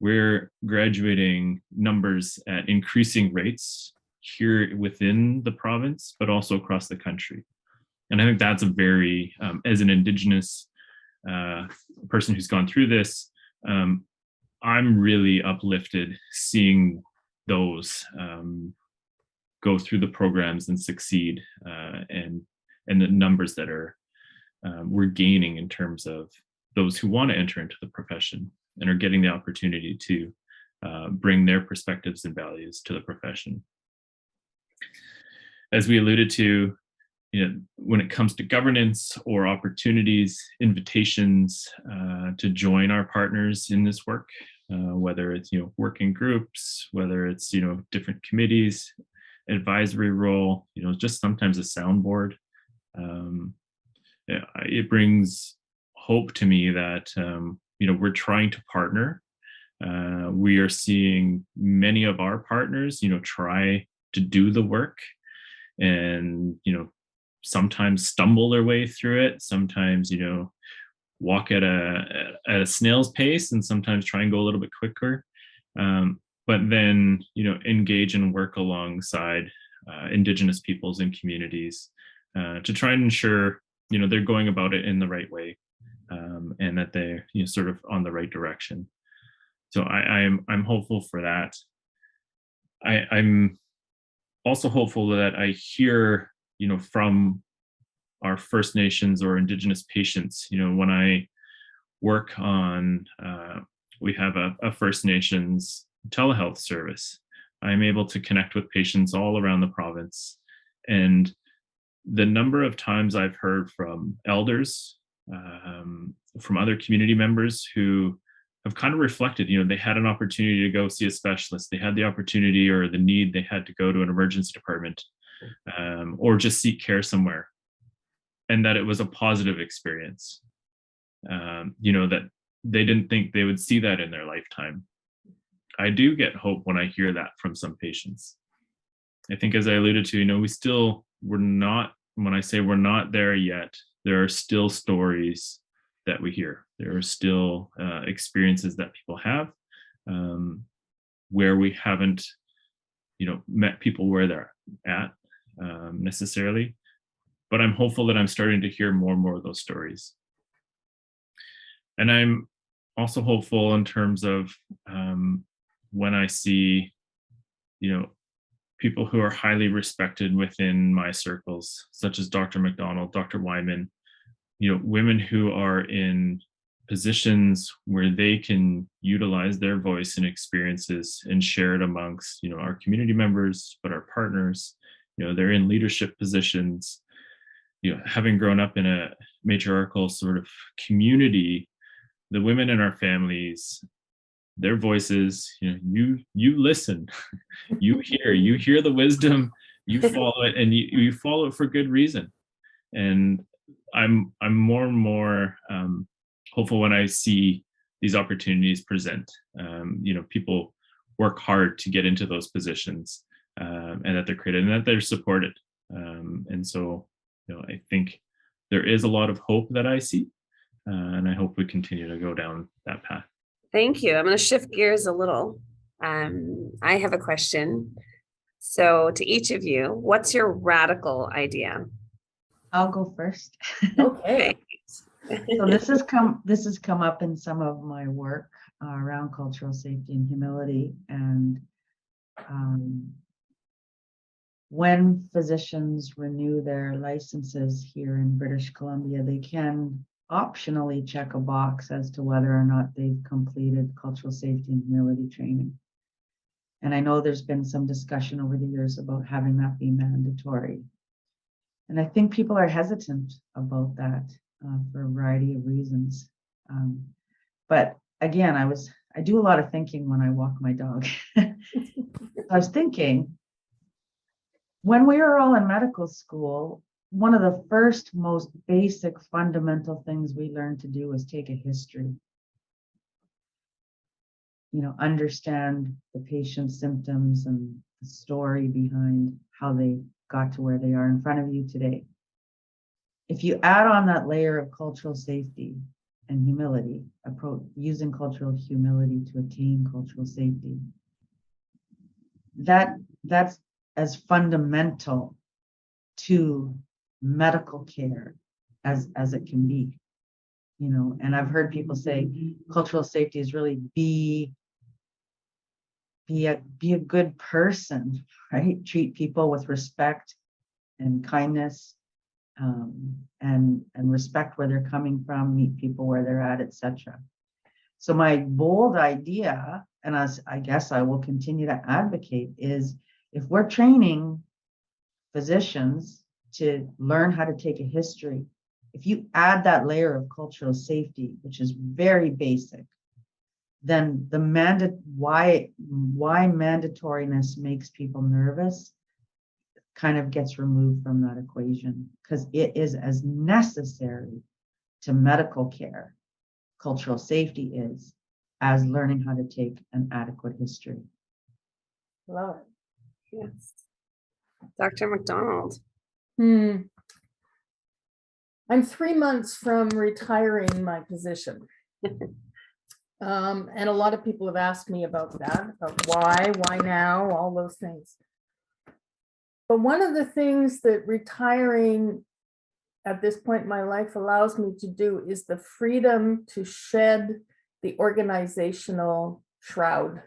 We're graduating numbers at increasing rates here within the province, but also across the country. And I think that's a very, as an Indigenous person who's gone through this, I'm really uplifted seeing those go through the programs and succeed, and the numbers that we're gaining in terms of those who want to enter into the profession and are getting the opportunity to bring their perspectives and values to the profession. As we alluded to, when it comes to governance or opportunities, invitations to join our partners in this work, whether it's working groups, whether it's different committees, advisory role, just sometimes a soundboard. It brings hope to me that we're trying to partner We are seeing many of our partners, try to do the work and, sometimes stumble their way through it. Sometimes, walk at a snail's pace, and sometimes try and go a little bit quicker. But then, engage and work alongside Indigenous peoples and communities to try and ensure, they're going about it in the right way, and that they're, sort of on the right direction. So I'm hopeful for that. I'm also hopeful that I hear, from our First Nations or Indigenous patients, when I work on, we have a First Nations telehealth service. I'm able to connect with patients all around the province. And the number of times I've heard from elders, from other community members who have kind of reflected, they had an opportunity to go see a specialist. They had the opportunity or the need, they had to go to an emergency department, or just seek care somewhere. And that it was a positive experience, that they didn't think they would see that in their lifetime. I do get hope when I hear that from some patients. I think, as I alluded to, we're not, when I say we're not there yet, there are still stories that we hear. There are still experiences that people have, where we haven't, met people where they're at necessarily. But I'm hopeful that I'm starting to hear more and more of those stories. And I'm also hopeful in terms of when I see, people who are highly respected within my circles, such as Dr. McDonald, Dr. Wieman, women who are in positions where they can utilize their voice and experiences and share it amongst, our community members, but our partners, they're in leadership positions. Having grown up in a matriarchal sort of community, the women in our families, their voices, you listen, you hear the wisdom, you follow it, and you follow it for good reason. And I'm more and more hopeful when I see these opportunities present. People work hard to get into those positions, and that they're created and that they're supported. And so, I think there is a lot of hope that I see, and I hope we continue to go down that path. Thank you. I'm going to shift gears a little. I have a question. So to each of you, what's your radical idea? I'll go first. Okay. So this has come up in some of my work around cultural safety and humility. And when physicians renew their licenses here in British Columbia, they can optionally check a box as to whether or not they've completed cultural safety and humility training. And I know there's been some discussion over the years about having that be mandatory. And I think people are hesitant about that for a variety of reasons. But again, I do a lot of thinking when I walk my dog. I was thinking, when we were all in medical school, one of the first, most basic, fundamental things we learned to do was take a history. Understand the patient's symptoms and the story behind how they got to where they are in front of you today. If you add on that layer of cultural safety and humility, using cultural humility to attain cultural safety, that's as fundamental to medical care as it can be. And I've heard people say cultural safety is really be a good person, right? Treat people with respect and kindness, and respect where they're coming from, meet people where they're at, etc. So my bold idea, and as I guess I will continue to advocate, is if we're training physicians to learn how to take a history, if you add that layer of cultural safety, which is very basic, then the why mandatoriness makes people nervous kind of gets removed from that equation, because it is as necessary to medical care, cultural safety is, as learning how to take an adequate history. Love it. Yes. Dr. McDonald. I'm 3 months from retiring my position. And a lot of people have asked me about that, about why now, all those things. But one of the things that retiring at this point in my life allows me to do is the freedom to shed the organizational shroud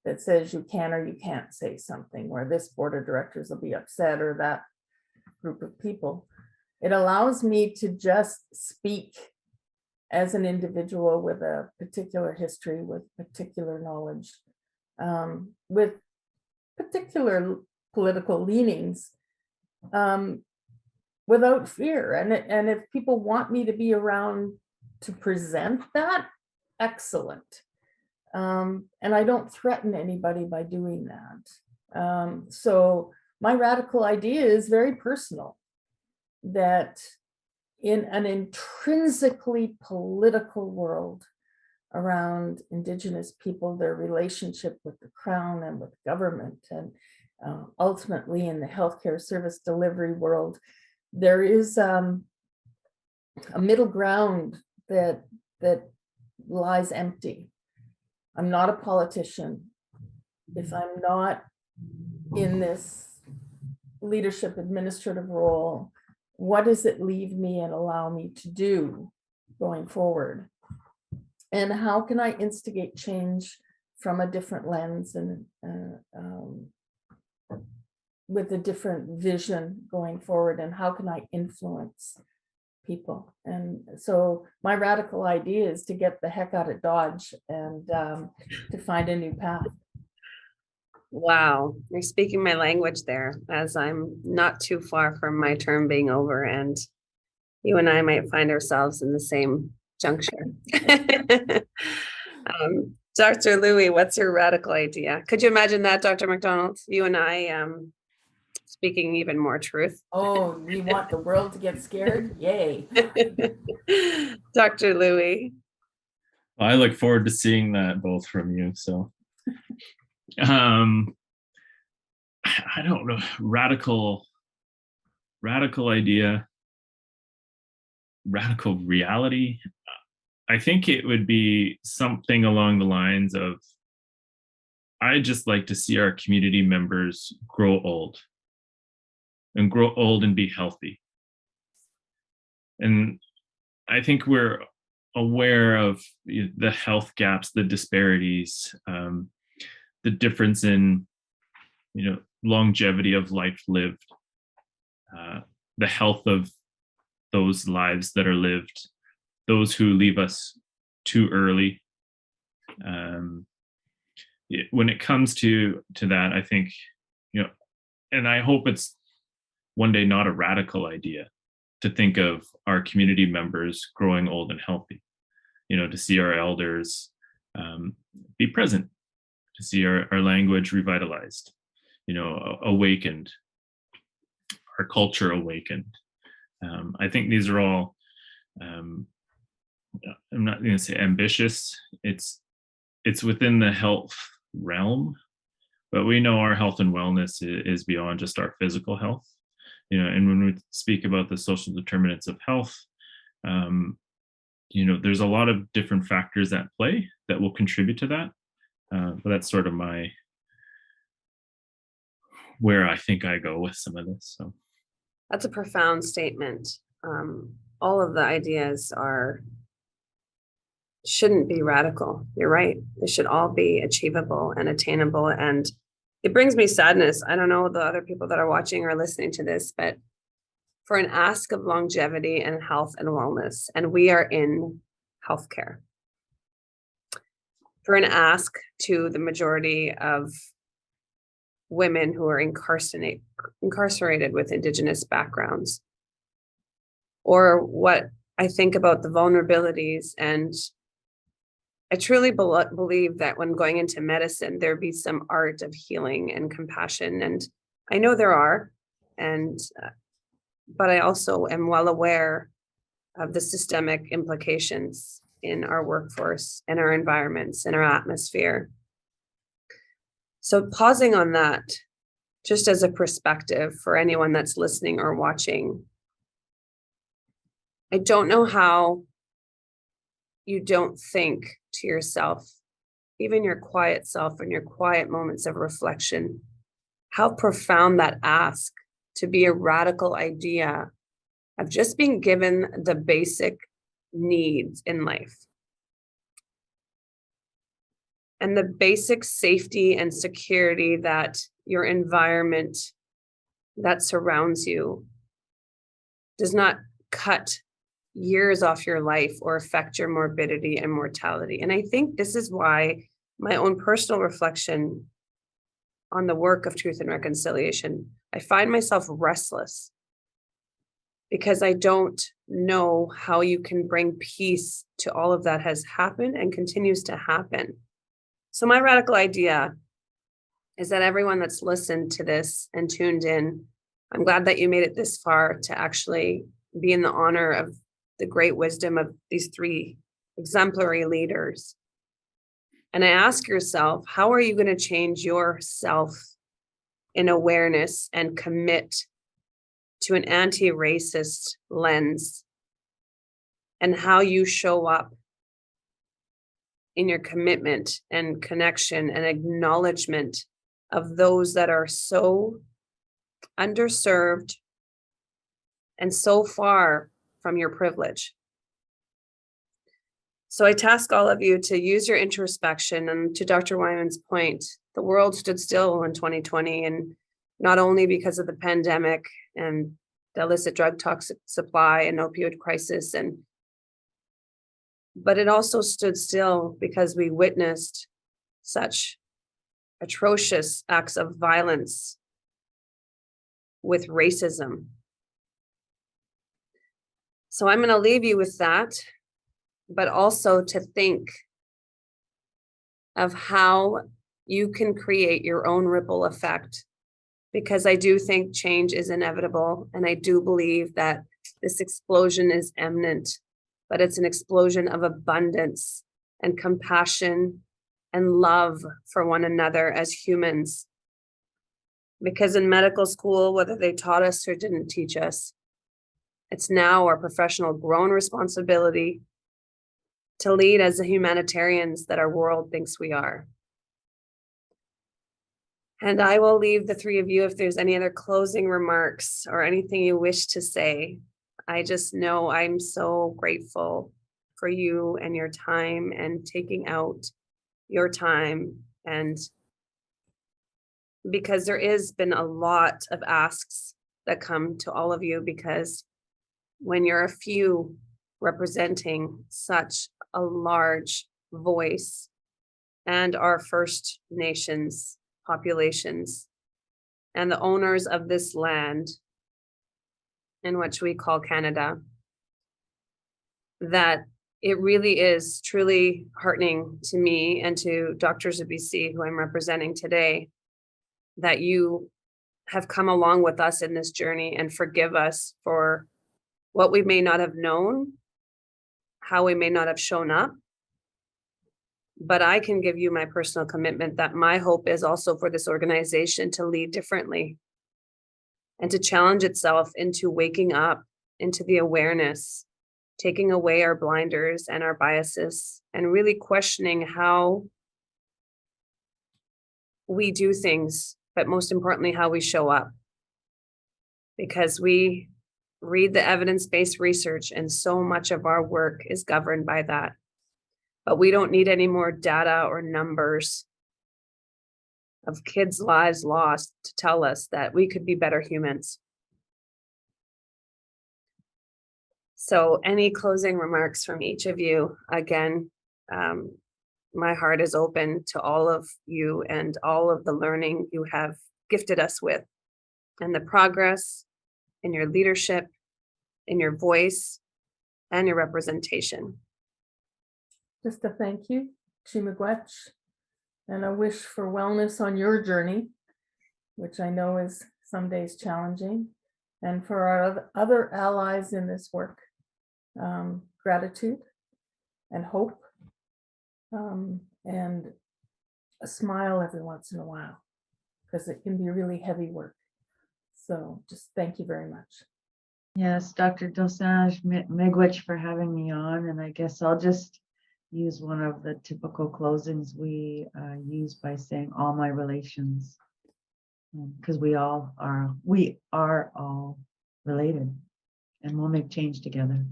that says you can or you can't say something, or this board of directors will be upset, or that group of people. It allows me to just speak as an individual with a particular history, with particular knowledge, with particular political leanings, without fear. And if people want me to be around to present that, excellent. And I don't threaten anybody by doing that. So my radical idea is very personal, that in an intrinsically political world around Indigenous people, their relationship with the Crown and with government, and ultimately in the healthcare service delivery world, there is a middle ground that lies empty. I'm not a politician. If I'm not in this leadership administrative role, what does it leave me and allow me to do going forward? And how can I instigate change from a different lens and with a different vision going forward? And how can I influence people? And so my radical idea is to get the heck out of Dodge and to find a new path. Wow, you're speaking my language there, as I'm not too far from my term being over, and you and I might find ourselves in the same juncture. Dr. Louie, what's your radical idea? Could you imagine that, Dr. McDonald? You and I speaking even more truth. Oh, you want the world to get scared? Yay. Dr. Louie. Well, I look forward to seeing that both from you. So I don't know, radical idea, radical reality. I think it would be something along the lines of, I just like to see our community members grow old and be healthy. And I think we're aware of the health gaps, the disparities, the difference in, longevity of life lived, the health of those lives that are lived, those who leave us too early. When it comes to that, I think, and I hope it's one day not a radical idea to think of our community members growing old and healthy, to see our elders be present, to see our language revitalized, awakened, our culture awakened. I think these are all, I'm not going to say ambitious. It's within the health realm, but we know our health and wellness is beyond just our physical health. And when we speak about the social determinants of health, there's a lot of different factors at play that will contribute to that. But that's sort of where I think I go with some of this. So that's a profound statement. All of the ideas shouldn't be radical. You're right. They should all be achievable and attainable. And it brings me sadness. I don't know the other people that are watching or listening to this, but for an ask of longevity and health and wellness, and we are in healthcare, for an ask to the majority of women who are incarcerated with Indigenous backgrounds, or what I think about the vulnerabilities. And I truly believe that when going into medicine, there be some art of healing and compassion. And I know there are, but I also am well aware of the systemic implications in our workforce, in our environments, in our atmosphere. So pausing on that, just as a perspective for anyone that's listening or watching, I don't know how you don't think to yourself, even your quiet self and your quiet moments of reflection, how profound that ask to be a radical idea of just being given the basic needs in life. And the basic safety and security that your environment that surrounds you does not cut years off your life or affect your morbidity and mortality. And I think this is why my own personal reflection on the work of truth and reconciliation, I find myself restless because I don't know how you can bring peace to all of that has happened and continues to happen. So my radical idea is that everyone that's listened to this and tuned in, I'm glad that you made it this far to actually be in the honor of the great wisdom of these three exemplary leaders. And I ask yourself, how are you going to change yourself in awareness and commit to an anti-racist lens, and how you show up in your commitment and connection and acknowledgement of those that are so underserved and so far from your privilege. So I task all of you to use your introspection, and to Dr. Wieman's point, the world stood still in 2020, and not only because of the pandemic and the illicit drug toxic supply and opioid crisis, but it also stood still because we witnessed such atrocious acts of violence with racism. So I'm going to leave you with that, but also to think of how you can create your own ripple effect, because I do think change is inevitable. And I do believe that this explosion is imminent, but it's an explosion of abundance and compassion and love for one another as humans. Because in medical school, whether they taught us or didn't teach us, it's now our professional grown responsibility to lead as the humanitarians that our world thinks we are. And I will leave the three of you if there's any other closing remarks or anything you wish to say. I just know I'm so grateful for you and your time and taking out your time. And because there has been a lot of asks that come to all of you, because when you're a few representing such a large voice and our First Nations populations and the owners of this land in which we call Canada, that it really is truly heartening to me and to doctors of BC who I'm representing today, that you have come along with us in this journey and forgive us for what we may not have known, how we may not have shown up. But I can give you my personal commitment that my hope is also for this organization to lead differently and to challenge itself into waking up into the awareness, taking away our blinders and our biases, and really questioning how we do things, but most importantly, how we show up. Because we read the evidence-based research, and so much of our work is governed by that. But we don't need any more data or numbers of kids' lives lost to tell us that we could be better humans. So any closing remarks from each of you? Again, my heart is open to all of you and all of the learning you have gifted us with, and the progress in your leadership, in your voice, and your representation. Just a thank you, Chimagwech, and a wish for wellness on your journey, which I know is some days challenging, and for our other allies in this work, gratitude. and hope, and a smile every once in a while, because it can be really heavy work. So just thank you very much. Yes, Dr. Dosanjh, miigwech for having me on. And I guess I'll just use one of the typical closings we use by saying all my relations, because we are all related, and we'll make change together.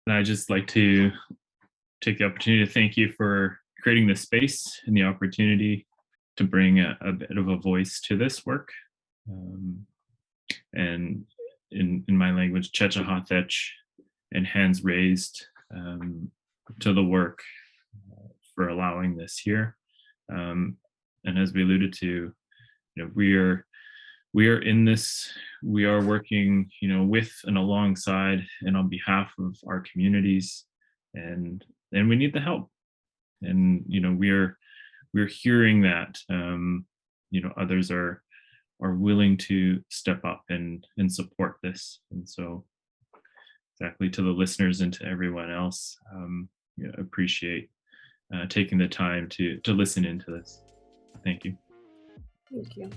And I'd just like to take the opportunity to thank you for creating this space and the opportunity to bring a bit of a voice to this work. And in my language, Chechahothech, and hands raised to the work for allowing this here. And as we alluded to, we are in this, we are working, with and alongside and on behalf of our communities, and we need the help. And we're hearing that others are willing to step up and support this. And so exactly, to the listeners and to everyone else, appreciate taking the time to listen into this. Thank you. Thank you.